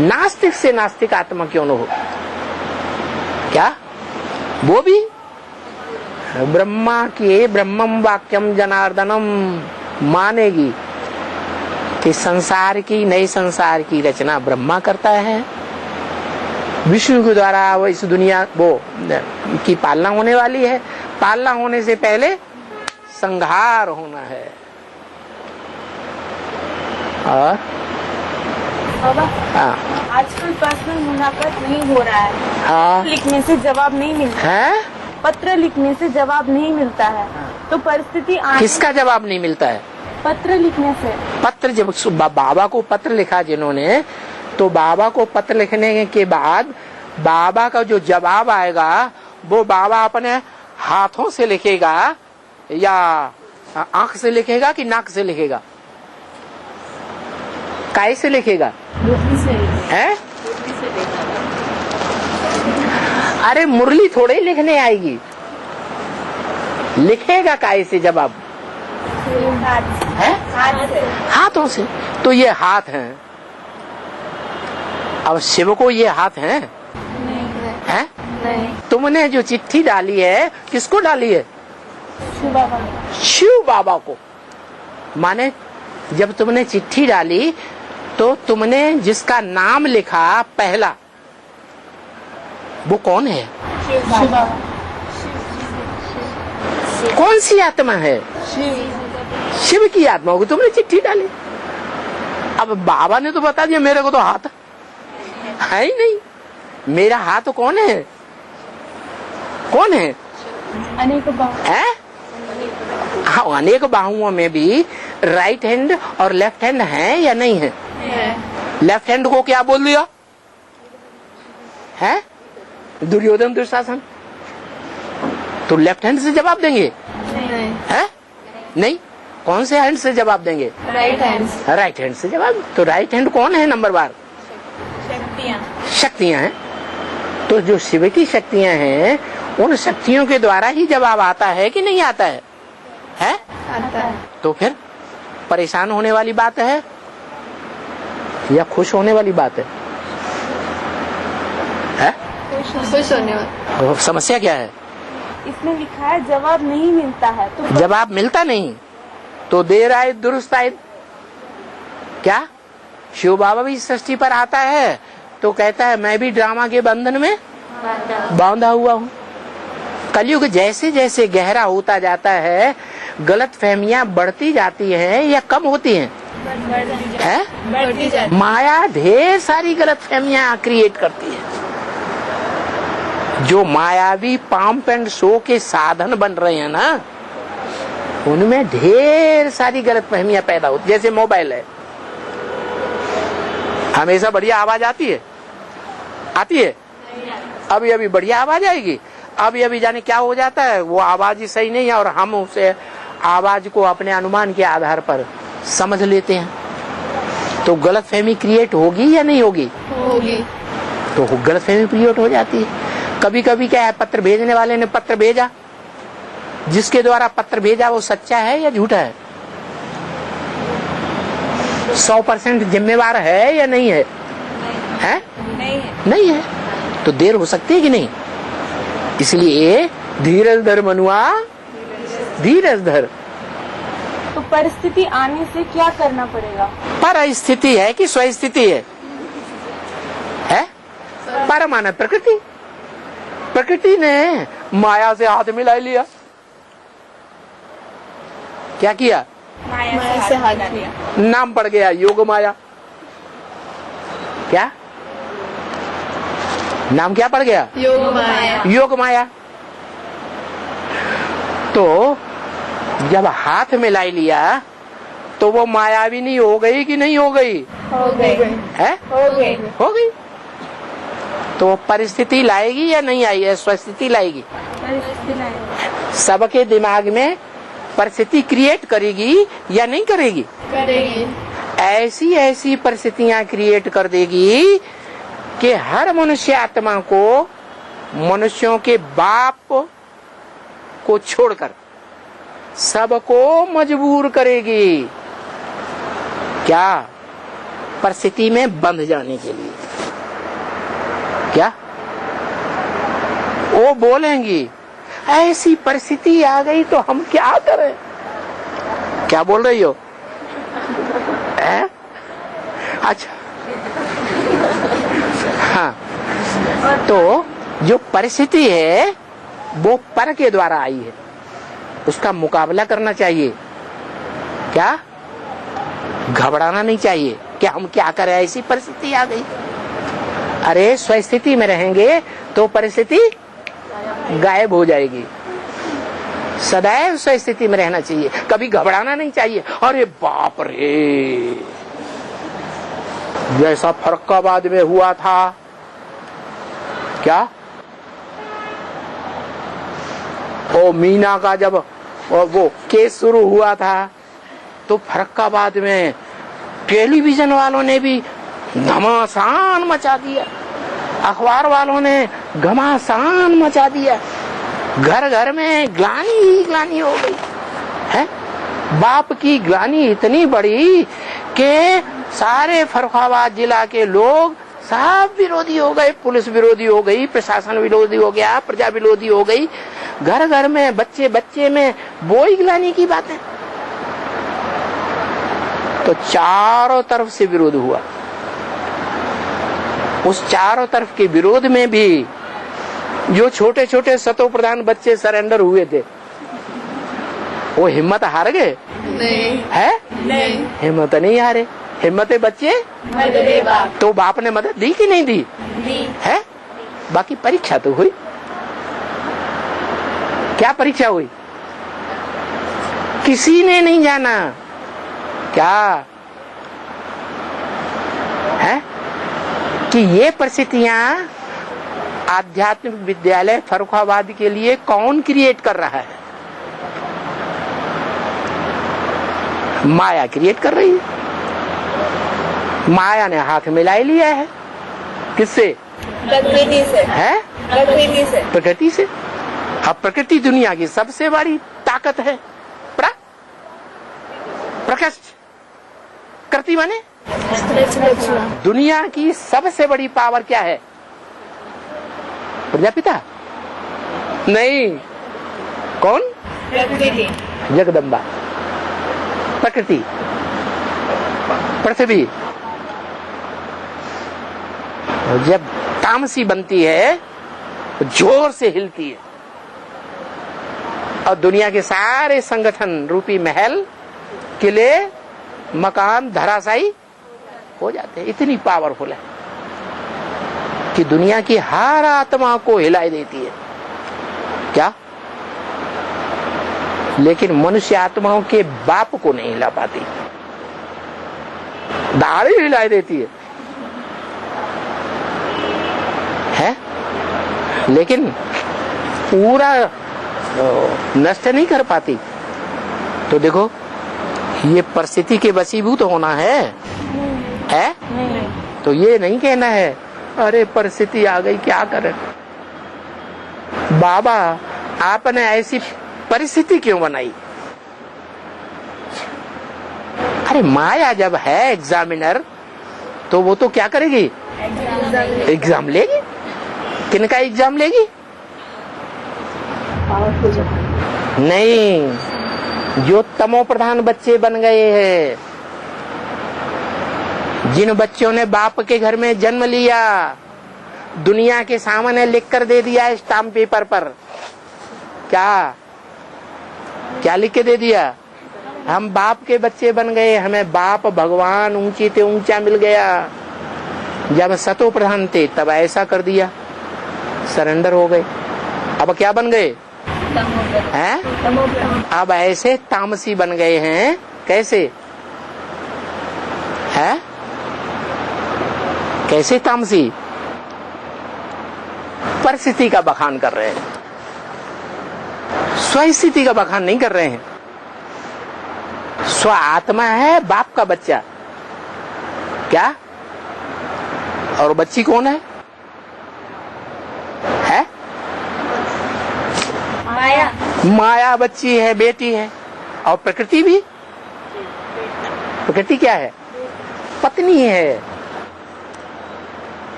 नास्तिक से नास्तिक आत्मा क्यों न हो, क्या वो भी ब्रह्मा के ब्रह्मम वाक्यम जनार्दनम मानेगी कि संसार की नई संसार की रचना ब्रह्मा करता है। विष्णु के द्वारा वो इस दुनिया वो की पालना होने वाली है। पालना होने से पहले संहार होना है। और
आजकल पर्सनल मुलाकात नहीं हो रहा है।
हाँ,
लिखने से जवाब नहीं मिलता
है?
पत्र लिखने से जवाब नहीं मिलता है, तो परिस्थिति
किसका जवाब नहीं मिलता है?
पत्र लिखने से।
पत्र जब बाबा को पत्र लिखा जिन्होंने, तो बाबा को पत्र लिखने के बाद बाबा का जो जवाब आएगा वो बाबा अपने हाथों से लिखेगा या आंख से लिखेगा कि नाक से लिखेगा? काय से लिखेगा? है? अरे मुरली थोड़े ही लिखने आएगी, लिखेगा काय से जवाब? है? हाथों से। तो ये हाथ हैं। अब शिव को ये हाथ हैं? है? तुमने जो चिट्ठी डाली है किसको डाली है? शिव बाबा को। माने जब तुमने चिट्ठी डाली तो तुमने जिसका नाम लिखा पहला, वो कौन है? कौन सी आत्मा है? शिव की आत्मा होगी। तुमने चिट्ठी डाली। अब बाबा ने तो बता दिया मेरे को तो हाथ है ही नहीं। मेरा हाथ कौन है? कौन है?
अनेक
है? हाँ, अनेक बाहुओं में भी राइट हैंड और लेफ्ट हैंड है या नहीं है? लेफ्ट हैंड को क्या बोल दिया है? दुर्योधन दुशासन। तो लेफ्ट हैंड से जवाब देंगे? है? नहीं। कौन से हैंड से जवाब देंगे?
Right hand.
राइट हैंड से जवाब। तो राइट हैंड कौन है? नंबर बार शक्तियां हैं। तो जो शिव की शक्तियां हैं, उन शक्तियों के द्वारा ही जवाब आता है कि नहीं आता है? है?
आता है।
तो फिर परेशान होने वाली बात है या खुश होने वाली बात है? है?
खुश होने वाला।
समस्या क्या है?
इसमें लिखा है जवाब नहीं मिलता है, तो
जवाब मिलता नहीं तो देर आए दुरुस्त आए। क्या शिव बाबा भी सृष्टि पर आता है तो कहता है मैं भी ड्रामा के बंधन में बांधा हुआ हूँ। कलयुग जैसे जैसे गहरा होता जाता है, गलत फहमियां बढ़ती जाती हैं या कम होती हैं?
बढ़ती जाती।
माया ढेर सारी गलत फहमियां क्रिएट करती है। जो मायावी पंप एंड शो के साधन बन रहे हैं ना, उनमें ढेर सारी गलत फहमियां पैदा होती। जैसे मोबाइल है, हमेशा बढ़िया आवाज आती है? आती है? अभी अभी बढ़िया आवाज आएगी, अभी अभी जाने क्या हो जाता है, वो आवाज ही सही नहीं है और हम उसे आवाज को अपने अनुमान के आधार पर समझ लेते हैं। तो गलतफहमी क्रिएट होगी या नहीं होगी?
होगी।
तो गलतफहमी क्रिएट हो जाती है। कभी कभी क्या है, पत्र भेजने वाले ने पत्र भेजा, जिसके द्वारा पत्र भेजा वो सच्चा है या झूठा है? 100% जिम्मेवार है या नहीं है? है? नहीं है। तो देर हो सकती है कि नहीं? इसलिए धीरज धर मनुआ, धीरज धर।
तो परिस्थिति आने से क्या करना पड़ेगा?
परिस्थिति है कि स्वस्थिति है? है? पर माना प्रकृति। प्रकृति ने माया से हाथ मिला लिया। क्या किया?
माया से हाथ दिया।
नाम पड़ गया योग माया। क्या नाम क्या पड़ गया?
योग माया।
योग माया। तो जब हाथ मिलाई लिया तो वो मायाविनी हो गई कि नहीं हो गई?
हो गई।
है?
हो गई।
हो गई। तो परिस्थिति लाएगी या नहीं आई है? स्वस्थिति लाएगी। सबके दिमाग में परिस्थिति क्रिएट करेगी या नहीं करेगी?
करेगी।
ऐसी ऐसी परिस्थितियां क्रिएट कर देगी कि हर मनुष्य आत्मा को मनुष्यों के बाप को छोड़कर सबको मजबूर करेगी। क्या? परिस्थिति में बंध जाने के लिए। क्या? वो बोलेंगी ऐसी परिस्थिति आ गई तो हम क्या करें? क्या बोल रही हो? अच्छा, हाँ। तो जो परिस्थिति है वो पर के द्वारा आई है, उसका मुकाबला करना चाहिए। क्या? घबराना नहीं चाहिए कि हम क्या करें, ऐसी परिस्थिति आ गई। अरे स्वस्थिति में रहेंगे तो परिस्थिति गायब हो जाएगी। सदैव स्वस्थिति में रहना चाहिए, कभी घबराना नहीं चाहिए। अरे बाप रे, जैसा फर्रुखाबाद में हुआ था, क्या ओ मीना का जब और वो केस शुरू हुआ था तो फर्रुखाबाद में टेलीविजन वालों ने भी घमासान मचा दिया, अखबार वालों ने घमासान मचा दिया, घर घर में ग्लानि ही ग्लानि हो गई है। बाप की ग्लानि इतनी बड़ी कि सारे फर्रुखाबाद जिला के लोग सब विरोधी हो गए, पुलिस विरोधी हो गई, प्रशासन विरोधी हो गया, प्रजा विरोधी हो गई, घर घर में बच्चे बच्चे में बोई ग्लानि की बातें। तो चारों तरफ से विरोध हुआ। उस चारों तरफ के विरोध में भी जो छोटे छोटे शतो प्रधान बच्चे सरेंडर हुए थे वो हिम्मत हार गए?
नहीं
है?
नहीं,
हिम्मत नहीं हारे। हिम्मत बच्चे तो बाप ने मदद दी कि नहीं दी? है? बाकी परीक्षा तो हुई। क्या परीक्षा हुई? किसी ने नहीं जाना क्या है कि ये परिस्थितियां आध्यात्मिक विद्यालय फर्रुखाबाद के लिए कौन क्रिएट कर रहा है? माया क्रिएट कर रही है। माया ने हाथ मिला लिया है। किससे?
प्रकृति से।
है?
प्रकृति से।
प्रकृति से। अब प्रकृति दुनिया की सबसे बड़ी ताकत है। प्रकृति कृति माने दुनिया की सबसे बड़ी पावर क्या है? प्रजापिता? नहीं। कौन?
प्रकृति।
जगदम्बा। प्रकृति, पृथ्वी जब तामसी बनती है तो जोर से हिलती है और दुनिया के सारे संगठन रूपी महल, किले, मकान धराशायी हो जाते हैं। इतनी पावरफुल है कि दुनिया की हर आत्मा को हिलाई देती है। क्या? लेकिन मनुष्य आत्माओं के बाप को नहीं हिला पाती, दाढ़ी हिलाई देती है? लेकिन पूरा नष्ट नहीं कर पाती। तो देखो ये परिस्थिति के वशीभूत होना है? तो ये नहीं कहना है अरे परिस्थिति आ गई क्या करें। बाबा आपने ऐसी परिस्थिति क्यों बनाई? अरे माया जब है एग्जामिनर तो वो तो क्या करेगी? एग्जाम लेगी। किनका एग्जाम लेगी? नहीं, जो तमो प्रधान बच्चे बन गए हैं, जिन बच्चों ने बाप के घर में जन्म लिया, दुनिया के सामने लिख कर दे दिया स्टाम्प पेपर पर। क्या क्या लिख के दे दिया? हम बाप के बच्चे बन गए, हमें बाप भगवान ऊंची ते ऊंचा मिल गया। जब सतो प्रधान थे तब ऐसा कर दिया, सरेंडर हो गए। अब क्या बन गए हैं? अब ऐसे तामसी बन गए हैं। कैसे है? कैसे तामसी? परिस्थिति का बखान कर रहे हैं, स्वस्थिति का बखान नहीं कर रहे हैं। स्व आत्मा है बाप का बच्चा। क्या? और बच्ची कौन है?
माया।
माया बच्ची है, बेटी है। और प्रकृति भी? प्रकृति क्या है? पत्नी है।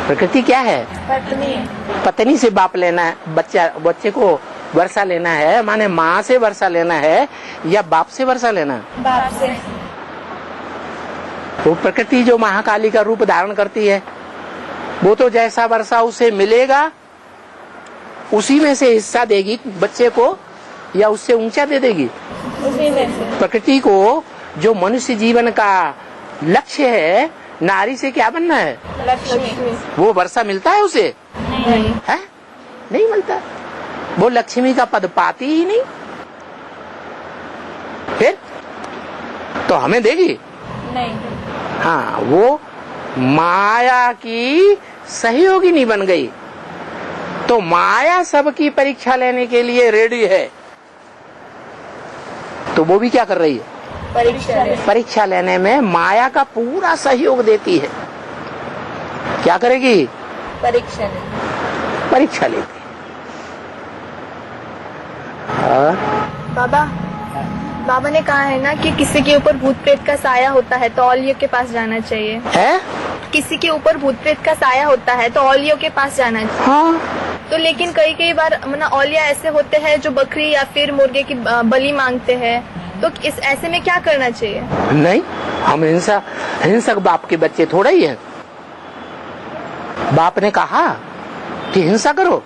प्रकृति क्या है?
पत्नी।
पत्नी से बाप लेना है, बच्चे को वर्षा लेना है, माने माँ से वर्षा लेना है या बाप से वर्षा लेना?
बाप से।
तो प्रकृति जो महाकाली का रूप धारण करती है वो तो जैसा वर्षा उसे मिलेगा उसी में से हिस्सा देगी बच्चे को या उससे ऊंचा दे देगी?
उसी में से।
प्रकृति को जो मनुष्य जीवन का लक्ष्य है, नारी से क्या बनना है?
लक्ष्मी।
वो वर्षा मिलता है उसे?
नहीं।
है? नहीं मिलता। वो लक्ष्मी का पद पाती ही नहीं। फिर तो हमें देगी?
नहीं।
हाँ, वो माया की सहयोगिनी बन गई। तो माया सबकी परीक्षा लेने के लिए रेडी है। तो वो भी क्या कर रही है? परीक्षा लेने में माया का पूरा सहयोग देती है। क्या करेगी? परीक्षा लेती है।
बाबा ने कहा है ना कि किसी के ऊपर भूत प्रेत का साया होता है तो औलियो के पास जाना चाहिए
है?
किसी के ऊपर भूत प्रेत का साया होता है तो औलियो के पास जाना चाहिए।
हाँ,
तो लेकिन कई बार औलिया ऐसे होते हैं जो बकरी या फिर मुर्गे की बलि मांगते हैं, तो इस ऐसे में क्या करना चाहिए?
नहीं, हम हिंसक बाप के बच्चे थोड़ा ही हैं। बाप ने कहा कि हिंसा करो,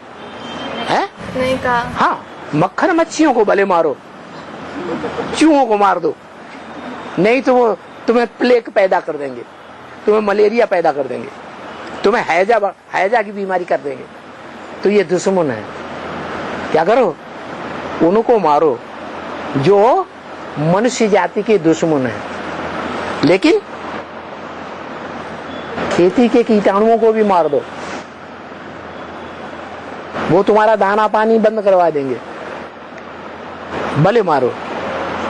है?
नहीं कहा।
हाँ, मक्खन मच्छियों को भले मारो, चूहों को मार दो, नहीं तो वो तुम्हें प्लेग पैदा कर देंगे, तुम्हें मलेरिया पैदा कर देंगे, तुम्हें हैजा की बीमारी कर देंगे। तो ये दुश्मन है। क्या करो? उनको मारो जो मनुष्य जाति के दुश्मन है। लेकिन खेती के कीटाणुओं को भी मार दो, वो तुम्हारा दाना पानी बंद करवा देंगे, भले मारो।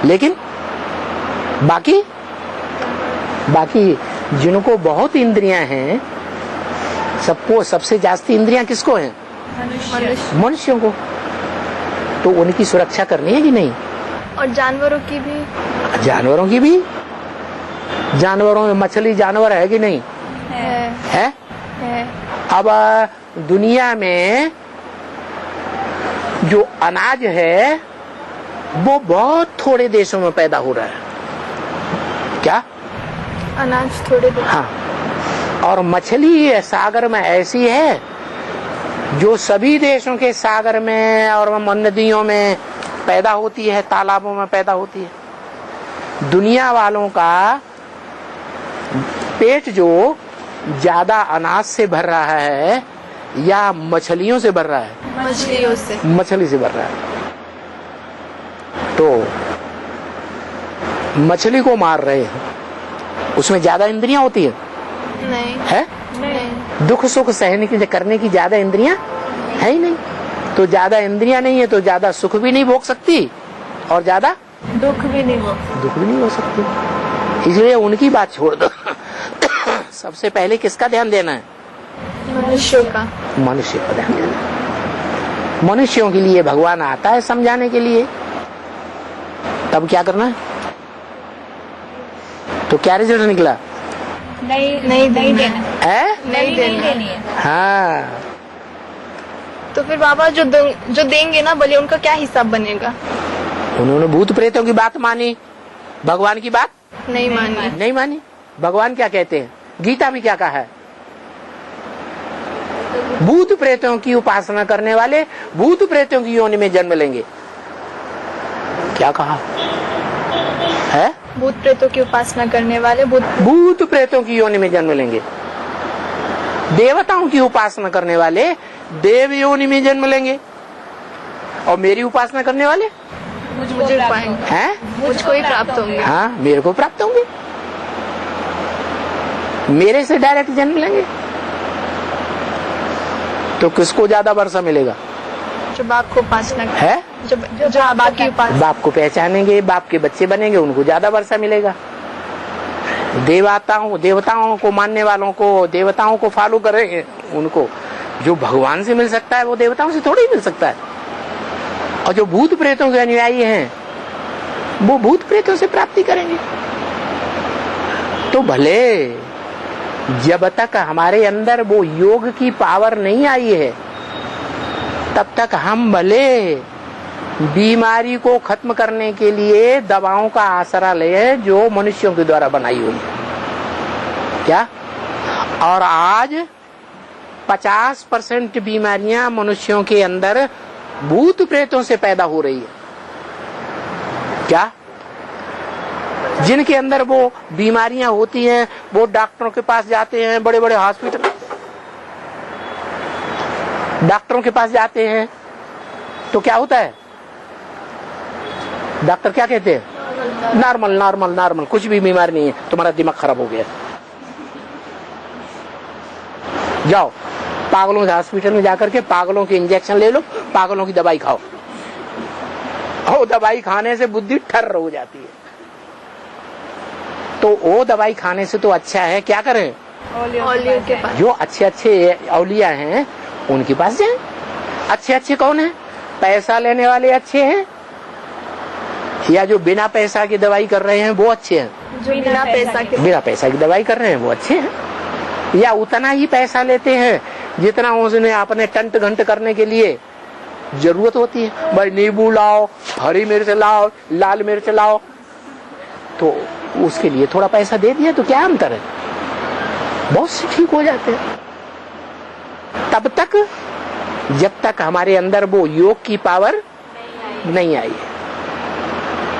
लेकिन बाकी जिनको बहुत इंद्रियां हैं, सबको सबसे जास्ती इंद्रियां किसको हैं? मनुष्यों को। तो उनकी सुरक्षा करनी है कि नहीं?
और जानवरों की भी। जानवरों में मछली जानवर है कि नहीं? है? अब दुनिया में जो अनाज है वो बहुत थोड़े देशों में पैदा हो रहा है। क्या? अनाज थोड़े।
हाँ, और मछली सागर में ऐसी है जो सभी देशों के सागर में और नदियों में पैदा होती है, तालाबों में पैदा होती है। दुनिया वालों का पेट जो ज्यादा अनाज से भर रहा है या मछलियों से भर रहा है? मछली से भर रहा है। तो मछली को मार रहे हैं, उसमें ज्यादा इंद्रियां होती है?
नहीं
है?
नहीं।
दुख सुख सहने की करने की ज्यादा इंद्रियां है ही नहीं। तो ज्यादा इंद्रियां नहीं है तो ज्यादा सुख भी नहीं भोग सकती और ज्यादा
दुख भी नहीं
हो सकती। इसलिए उनकी बात छोड़ दो। सबसे पहले किसका ध्यान देना है?
मनुष्यों का।
मनुष्य का ध्यान देना। मनुष्यों के लिए भगवान आता है समझाने के लिए, तब क्या करना है? तो क्या रिजल्ट निकला?
नहीं देना
है?
नहीं देनी है।
हाँ,
तो फिर बाबा जो देंगे ना बलि, उनका क्या हिसाब बनेगा?
उन्होंने भूत प्रेतों की बात मानी, भगवान की बात
नहीं मानी।
भगवान क्या कहते हैं? गीता में क्या कहा है? भूत प्रेतों की उपासना करने वाले भूत प्रेतों की योनि में जन्म लेंगे। क्या कहा है?
भूत प्रेतों की उपासना करने वाले
भूत प्रेतों की योनि में जन्म लेंगे। देवताओं की उपासना करने वाले देव योनि में जन्म लेंगे। और मेरी उपासना करने वाले
मुझे पाएंगे, मुझको ही प्राप्त होंगे।
हाँ, मेरे को प्राप्त होंगे, मेरे से डायरेक्ट जन्म लेंगे। तो किसको ज्यादा वर्षा मिलेगा?
जो बाप को उपासना
है,
जो बाप की उपासना,
बाप को पहचानेंगे, बाप के बच्चे बनेंगे, उनको ज्यादा वर्षा मिलेगा। देवताओं को मानने वालों को, देवताओं को फॉलो करेंगे, उनको जो भगवान से मिल सकता है वो देवताओं से थोड़ी मिल सकता है। और जो भूत प्रेतों के अनुयायी हैं वो भूत प्रेतों से प्राप्ति करेंगे। तो भले जब तक हमारे अंदर वो योग की पावर नहीं आई है तब तक हम भले बीमारी को खत्म करने के लिए दवाओं का आसरा ले जो मनुष्यों के द्वारा बनाई हुई है। क्या? और आज 50% बीमारियां मनुष्यों के अंदर भूत प्रेतों से पैदा हो रही है। क्या? जिनके अंदर वो बीमारियां होती हैं वो डॉक्टरों के पास जाते हैं, बड़े बड़े हॉस्पिटल डॉक्टरों के पास जाते हैं तो क्या होता है? डॉक्टर क्या कहते हैं? नॉर्मल, कुछ भी बीमारी नहीं है, तुम्हारा दिमाग खराब हो गया, जाओ पागलों के हॉस्पिटल में जाकर के पागलों के इंजेक्शन ले लो, पागलों की दवाई खाओ।
और दवाई खाने से बुद्धि ठर्र हो जाती है। तो वो दवाई खाने से तो अच्छा है क्या करें,
औलियों के पास।
जो अच्छे अच्छे औलिया हैं उनके पास जाएं। अच्छे अच्छे कौन है? पैसा लेने वाले अच्छे हैं या जो बिना पैसा की दवाई कर रहे हैं वो अच्छे हैं?
जो बिना
पैसा की दवाई कर रहे हैं वो अच्छे हैं, या उतना ही पैसा लेते हैं जितना उसने अपने टंट घंट करने के लिए जरूरत होती है। भाई नींबू लाओ, हरी मिर्च लाओ, लाल मिर्च लाओ, तो उसके लिए थोड़ा पैसा दे दिया तो क्या अंतर है, बहुत से ठीक हो जाते हैं। तब तक जब तक हमारे अंदर वो योग की पावर नहीं आई है।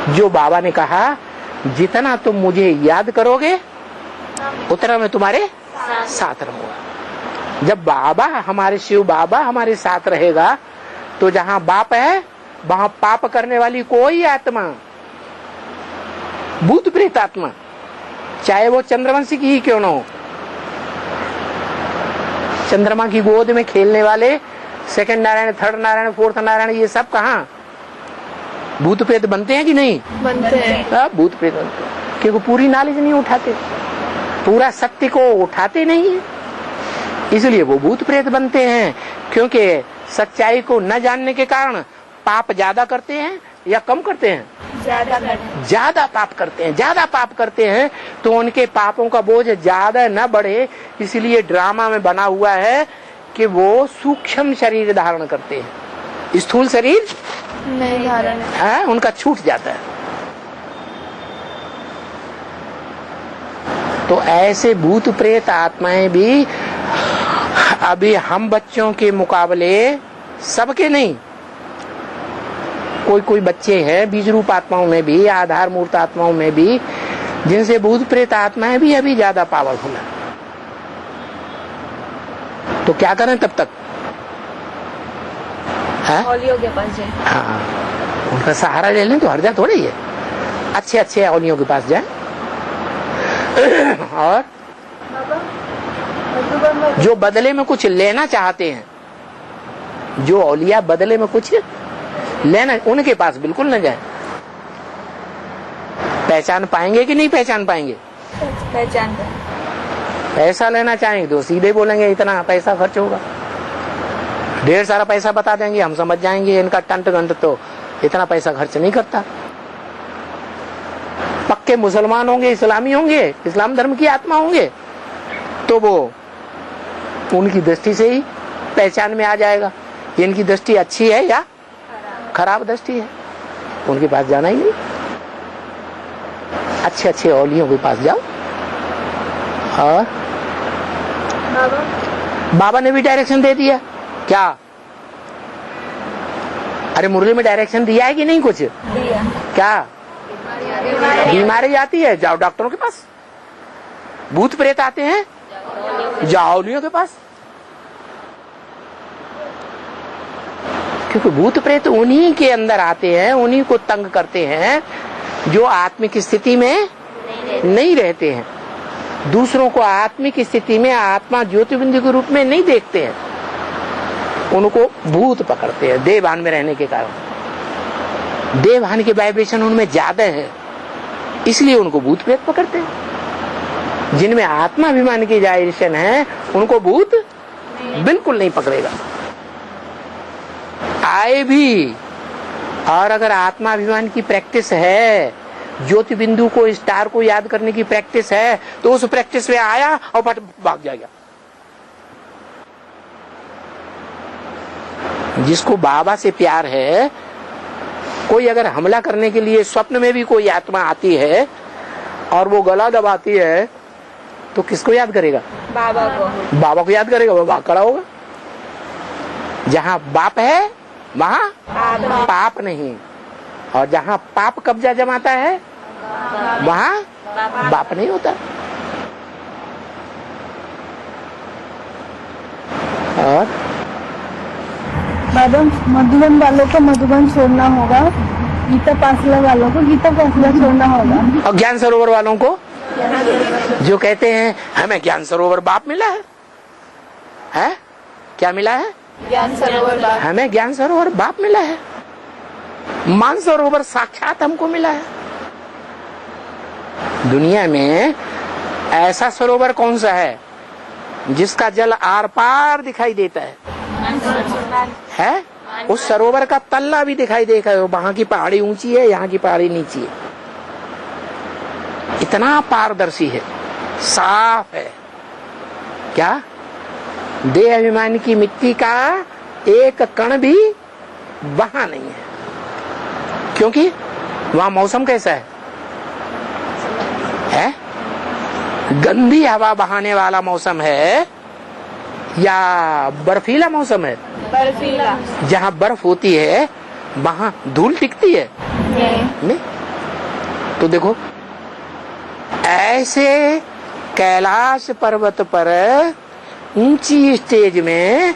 जो बाबा ने कहा जितना तुम मुझे याद करोगे उतना मैं तुम्हारे साथ रहूंगा। जब बाबा हमारे शिव बाबा हमारे साथ रहेगा तो जहां बाप है वहां पाप करने वाली कोई आत्मा, भूत प्रेत आत्मा, चाहे वो चंद्रवंशी की ही क्यों ना हो, चंद्रमा की गोद में खेलने वाले second Narayan, third Narayan, fourth Narayan, ये सब कहाँ भूत प्रेत बनते हैं कि नहीं
बनते हैं?
भूत प्रेत बनते हैं क्योंकि पूरी नॉलेज नहीं उठाते, पूरा सत्य को उठाते नहीं है, इसलिए वो भूत प्रेत बनते हैं। क्योंकि सच्चाई को न जानने के कारण पाप ज्यादा करते हैं या कम करते हैं? ज्यादा पाप करते हैं। ज्यादा पाप करते हैं तो उनके पापों का बोझ ज्यादा न बढ़े, इसलिए ड्रामा में बना हुआ है कि वो सूक्ष्म शरीर धारण करते हैं, स्थूल शरीर
नहीं धारण
है, उनका छूट जाता है। तो ऐसे भूत प्रेत आत्माएं भी अभी हम बच्चों के मुकाबले, सबके नहीं, कोई कोई बच्चे हैं बीज रूप आत्माओं में भी, आधार मूर्त आत्माओं में भी, जिनसे भूत प्रेत आत्माएं भी अभी ज्यादा पावरफुल है। तो क्या करें तब तक?
औलियों के पास जाए।
हाँ, उनका सहारा ले लें तो हर्जा थोड़ी है। अच्छे अच्छे औलियों के पास जाएं और जो बदले में कुछ लेना चाहते हैं, जो औलिया बदले में कुछ लेना, उनके पास बिल्कुल न जाए। पहचान पाएंगे कि नहीं पहचान पाएंगे?
पहचान पाए।
पैसा लेना चाहेंगे तो सीधे बोलेंगे इतना पैसा खर्च होगा, ढेर सारा पैसा बता देंगे, हम समझ जाएंगे इनका टंट घंट तो इतना पैसा खर्च नहीं करता। पक्के मुसलमान होंगे, इस्लामी होंगे, इस्लाम धर्म की आत्मा होंगे, तो वो उनकी दृष्टि से ही पहचान में आ जाएगा इनकी दृष्टि अच्छी है या खराब दृष्टि है। उनके पास जाना ही नहीं, अच्छे अच्छे औलियों के पास जाओ। और बाबा ने भी डायरेक्शन दे दिया क्या? अरे मुरली में डायरेक्शन दिया है कि नहीं कुछ?
दिया।
क्या बीमारी आती है? जाओ डॉक्टरों के पास। भूत प्रेत आते हैं, जाओ औलियों के पास। क्योंकि भूत प्रेत उन्हीं के अंदर आते हैं, उन्हीं को तंग करते हैं जो आत्मिक स्थिति में नहीं रहते हैं, दूसरों को आत्मिक स्थिति में आत्मा ज्योतिबिंदु के रूप में नहीं देखते हैं, उनको भूत पकड़ते हैं देवभान में रहने के कारण। देवभान के वाइब्रेशन उनमें ज्यादा है, इसलिए उनको भूत प्रेत पकड़ते हैं। जिनमें आत्माभिमान की वाइब्रेशन है उनको भूत बिल्कुल नहीं पकड़ेगा, आए भी। और अगर आत्माभिमान की प्रैक्टिस है, ज्योति बिंदु को, स्टार को याद करने की प्रैक्टिस है, तो उस प्रैक्टिस में आया और फट भाग जाएगा। जिसको बाबा से प्यार है, कोई अगर हमला करने के लिए स्वप्न में भी कोई आत्मा आती है और वो गला दबाती है, तो किसको याद करेगा?
बाबा को।
बाबा को याद करेगा, वो भाग खड़ा होगा। जहां बाप है वहां पाप नहीं, और जहां पाप कब्जा जमाता है वहां बाप नहीं होता। और
बाबा, मधुबन वालों को मधुबन छोड़ना होगा, गीता पासला वालों को गीता पासला छोड़ना होगा।
और ज्ञान सरोवर वालों को जो कहते हैं हमें ज्ञान सरोवर बाप मिला है? क्या मिला है?
ज्ञान सरोवर बाप।
हमें ज्ञान सरोवर बाप मिला है। मानसरोवर साक्षात हमको मिला है। दुनिया में ऐसा सरोवर कौन सा है जिसका जल आर पार दिखाई देता है? उस सरोवर का तल्ला भी दिखाई देगा। वहां की पहाड़ी ऊंची है, यहाँ की पहाड़ी नीची है। इतना पारदर्शी है, साफ है। क्या देह अभिमान की मिट्टी का एक कण भी वहां नहीं है, क्योंकि वहां मौसम कैसा है? गंदी हवा बहाने वाला मौसम है या बर्फीला मौसम है?
बर्फीला।
जहाँ बर्फ होती है वहां धूल टिकती है? नहीं। तो देखो, ऐसे कैलाश पर्वत पर ऊंची स्टेज में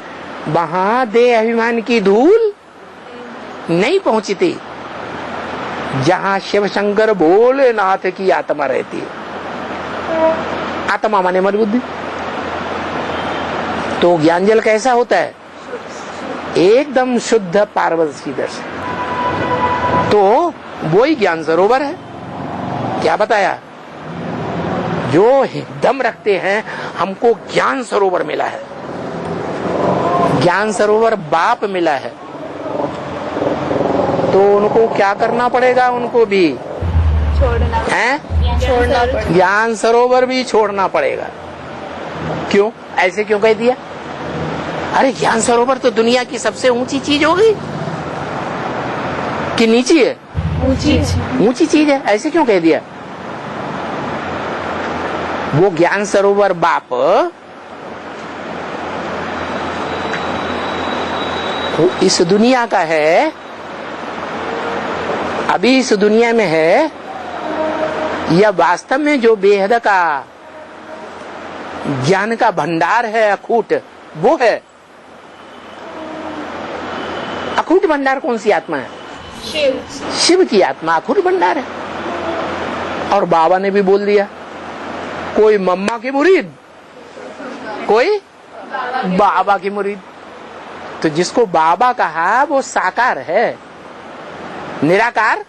वहां देह अभिमान की धूल नहीं पहुंचती, जहां शिव शंकर भोलेनाथ की आत्मा रहती है। आत्मा माने मन बुद्धि। तो ज्ञानजल कैसा होता है? एकदम शुद्ध पारदर्शी दर्शन। तो वो ही ज्ञान सरोवर है। क्या बताया? जो दम रखते हैं हमको ज्ञान सरोवर मिला है, ज्ञान सरोवर बाप मिला है, तो उनको क्या करना पड़ेगा? उनको भी
छोड़ना पड़ेगा।
ज्ञान सरोवर भी छोड़ना पड़ेगा। क्यों? ऐसे क्यों कह दिया? अरे ज्ञान सरोवर तो दुनिया की सबसे ऊंची चीज होगी कि नीची है? ऊंची चीज है। ऐसे क्यों कह दिया? वो ज्ञान सरोवर बाप वो इस दुनिया का है, अभी इस दुनिया में है, या वास्तव में जो बेहद का ज्ञान का भंडार है अखूट, वो है? अखूट भंडार कौन सी आत्मा है? शिव की आत्मा अखूट भंडार है। और बाबा ने भी बोल दिया, कोई मम्मा की मुरीद, कोई बाबा की मुरीद। तो जिसको बाबा कहा वो साकार है, निराकार?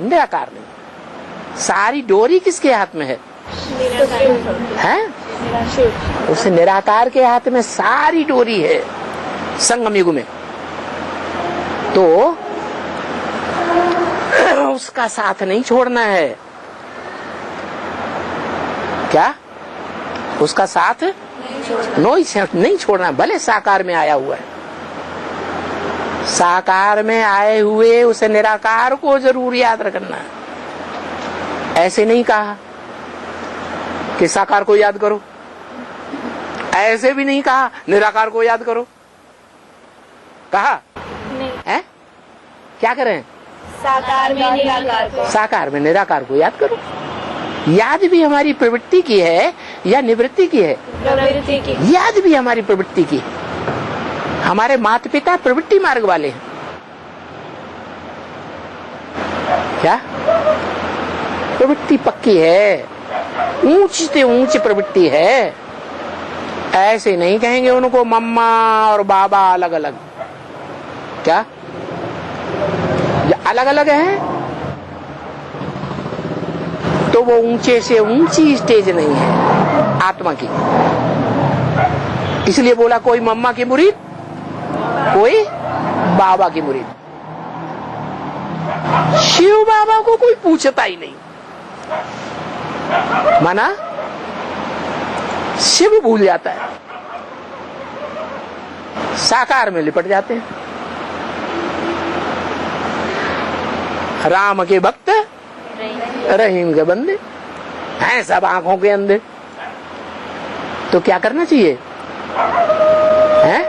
निराकार नहीं। सारी डोरी किसके हाथ में है? उस निराकार के हाथ में सारी डोरी है संगम युग में। तो उसका साथ नहीं छोड़ना है। क्या? उसका साथ नहीं छोड़ना। भले साकार में आया हुआ है, साकार में आए हुए उस निराकार को जरूर याद रखना है। ऐसे नहीं कहा कि साकार को याद करो, ऐसे भी नहीं कहा निराकार को याद करो। कहा है? क्या करें?
साकार में निराकार को।
साकार में निराकार को याद करो। याद भी हमारी प्रवृत्ति की है या निवृत्ति की है?
प्रवृत्ति की।
याद भी हमारी प्रवृत्ति की है। हमारे माता पिता प्रवृत्ति मार्ग वाले हैं। क्या? प्रवृत्ति पक्की है, ऊंच से ऊंच प्रवृत्ति है। ऐसे नहीं कहेंगे उनको मम्मा और बाबा अलग अलग। क्या? अलग अलग है तो वो ऊंचे से ऊंची स्टेज नहीं है आत्मा की। इसलिए बोला कोई मम्मा की मुरीद, कोई बाबा की मुरीद। शिव बाबा को कोई पूछता ही नहीं, माना शिव भूल जाता है, साकार में लिपट जाते हैं। राम के भक्त रहीम के बंदे हैं सब आंखों के अंधे। तो क्या करना चाहिए? हैं?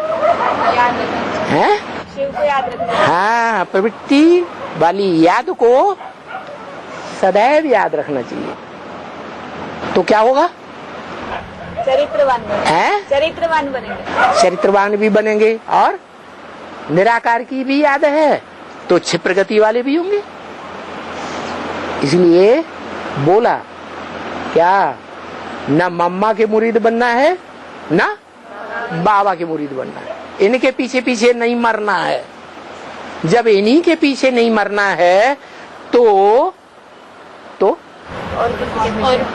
शिव को याद रखना।
हाँ, प्रवृत्ति वाली याद को सदैव याद रखना चाहिए। तो क्या होगा?
चरित्रवान
हैं?
चरित्रवान बनेंगे।
चरित्रवान भी बनेंगे और निराकार की भी याद है तो क्षिप्र गति वाले भी होंगे। इसलिए बोला क्या, न मम्मा के मुरीद बनना है न बाबा के मुरीद बनना है। इनके पीछे पीछे नहीं मरना है। जब इन्हीं के पीछे नहीं मरना है तो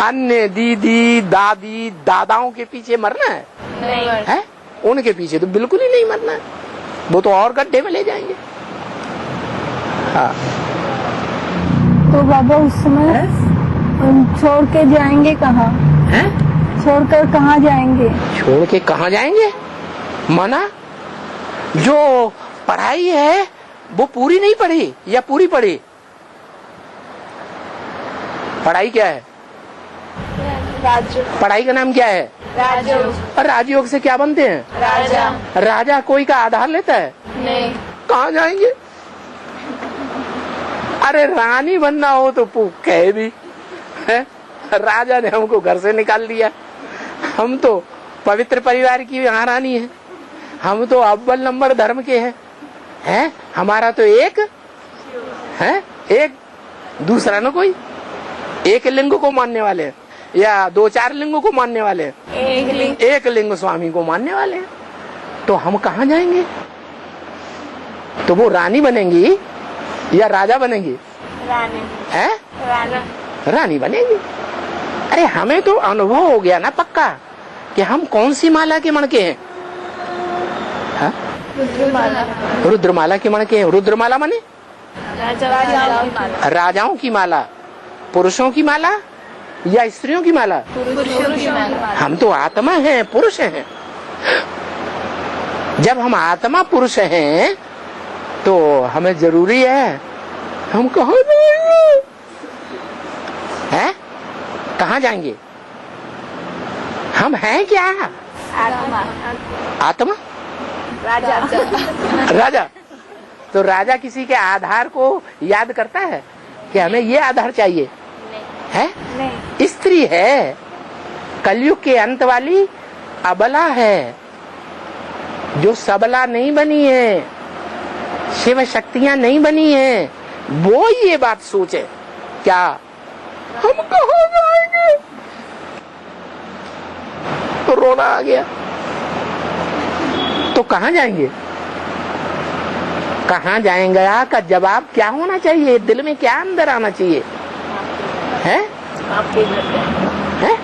अन्य दीदी दादी दादाओं के पीछे मरना है?
नहीं।
है? उनके पीछे तो बिल्कुल ही नहीं मरना है, वो तो और गड्ढे में ले जाएंगे। हाँ।
तो बाबा उस समय छोड़ के जाएंगे कहाँ?
हैं?
छोड़कर कहाँ जाएंगे?
छोड़ के कहाँ जाएंगे? मना, जो पढ़ाई है वो पूरी नहीं पढ़ी या पूरी पढ़ी? पढ़ाई क्या है? पढ़ाई का नाम क्या है?
राजयोग।
और राजयोग से क्या बनते हैं?
राजा।
राजा कोई का आधार लेता है?
नहीं।
कहाँ जाएंगे? अरे रानी बनना हो तो कहे भी है? राजा ने हमको घर से निकाल दिया। हम तो पवित्र परिवार की महारानी है, हम तो अव्वल नंबर धर्म के हैं। हमारा तो एक है, एक दूसरा न कोई। एक लिंग को मानने वाले हैं या 2-4 लिंगों को मानने वाले हैं? एक लिंग स्वामी को मानने वाले हैं। तो हम कहाँ जाएंगे? तो वो रानी बनेंगी या राजा बनेंगी?
रानी।
है?
रानी।
रानी बनेगी। अरे हमें तो अनुभव हो गया ना पक्का कि हम कौन सी माला के मणके हैं। हाँ? रुद्रमाला के मणके हैं। रुद्रमाला माने राजाओं की माला, पुरुषों की माला या स्त्रियों की माला? हम तो आत्मा हैं, पुरुष हैं। जब हम आत्मा पुरुष हैं तो हमें जरूरी है हम कहाँ जाएंगे? हैं? कहाँ जाएंगे? हम हैं क्या?
आत्मा।
आत्मा?
राजा।
राजा। तो राजा किसी के आधार को याद करता है कि हमें ये आधार चाहिए? है?
नहीं।
स्त्री है, कलयुग के अंत वाली अबला है, जो सबला नहीं बनी है, शिव शक्तियां नहीं बनी है, वो ये बात सोचे क्या हम कहाँ जाएंगे? तो रोना आ गया। तो कहाँ जाएंगे? कहाँ जाएंगे का जवाब क्या होना चाहिए? दिल में क्या अंदर आना चाहिए? है?
आपके घर पे।
है?